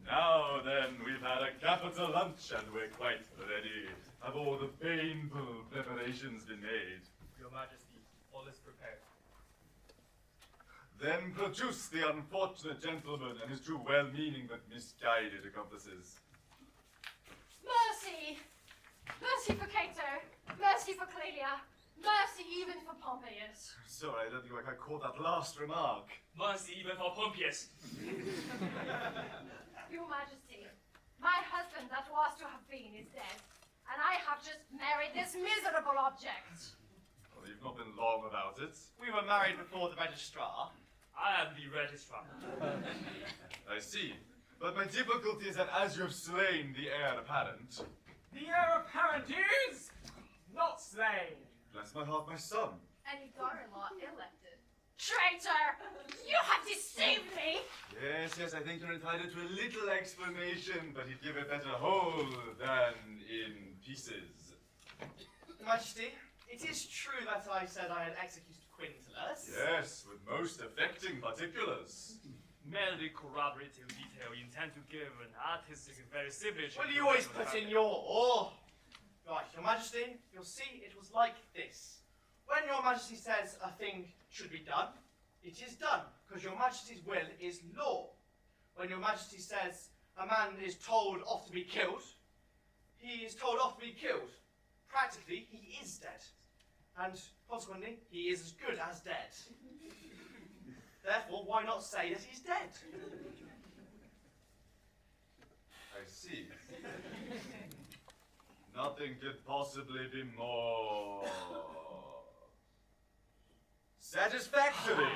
Speaker 8: Now then, we've had a capital lunch and we're quite ready. Have all the painful preparations been made?
Speaker 2: Your Majesty, all is prepared.
Speaker 8: Then produce the unfortunate gentleman and his two well-meaning but misguided accomplices.
Speaker 7: Mercy! Mercy for Cato! Mercy for Clelia! Mercy even for Pompeius!
Speaker 8: Sorry, I don't think I quite caught that last remark.
Speaker 3: Mercy even for Pompeius.
Speaker 7: Your Majesty, my husband that was to have been is dead, and I have just married this miserable object.
Speaker 8: Well, you've not been long about it.
Speaker 5: We were married before the registrar.
Speaker 3: I am the registrar.
Speaker 8: I see. But my difficulty is that as you have slain the heir apparent,
Speaker 1: The heir apparent is not slain.
Speaker 8: bless my heart, my son.
Speaker 7: And your daughter-in-law elected. Traitor! You have deceived me!
Speaker 8: Yes, yes, I think you're entitled to a little explanation, but he'd give it better whole than in pieces.
Speaker 5: Majesty, it is true that I said I had executed Quintilis.
Speaker 8: Yes, with most affecting particulars.
Speaker 3: Merely corroborative detail you intend to give an artistic verisimilitude.
Speaker 5: Well, you always put in your. Right, Your Majesty, you'll see it was like this. When Your Majesty says a thing should be done, it is done, because Your Majesty's will is law. When Your Majesty says a man is told off to be killed, he is told off to be killed. Practically, he is dead. And consequently, he is as good as dead. Therefore, why not say that he's dead?
Speaker 8: I see. Nothing could possibly be more satisfactory.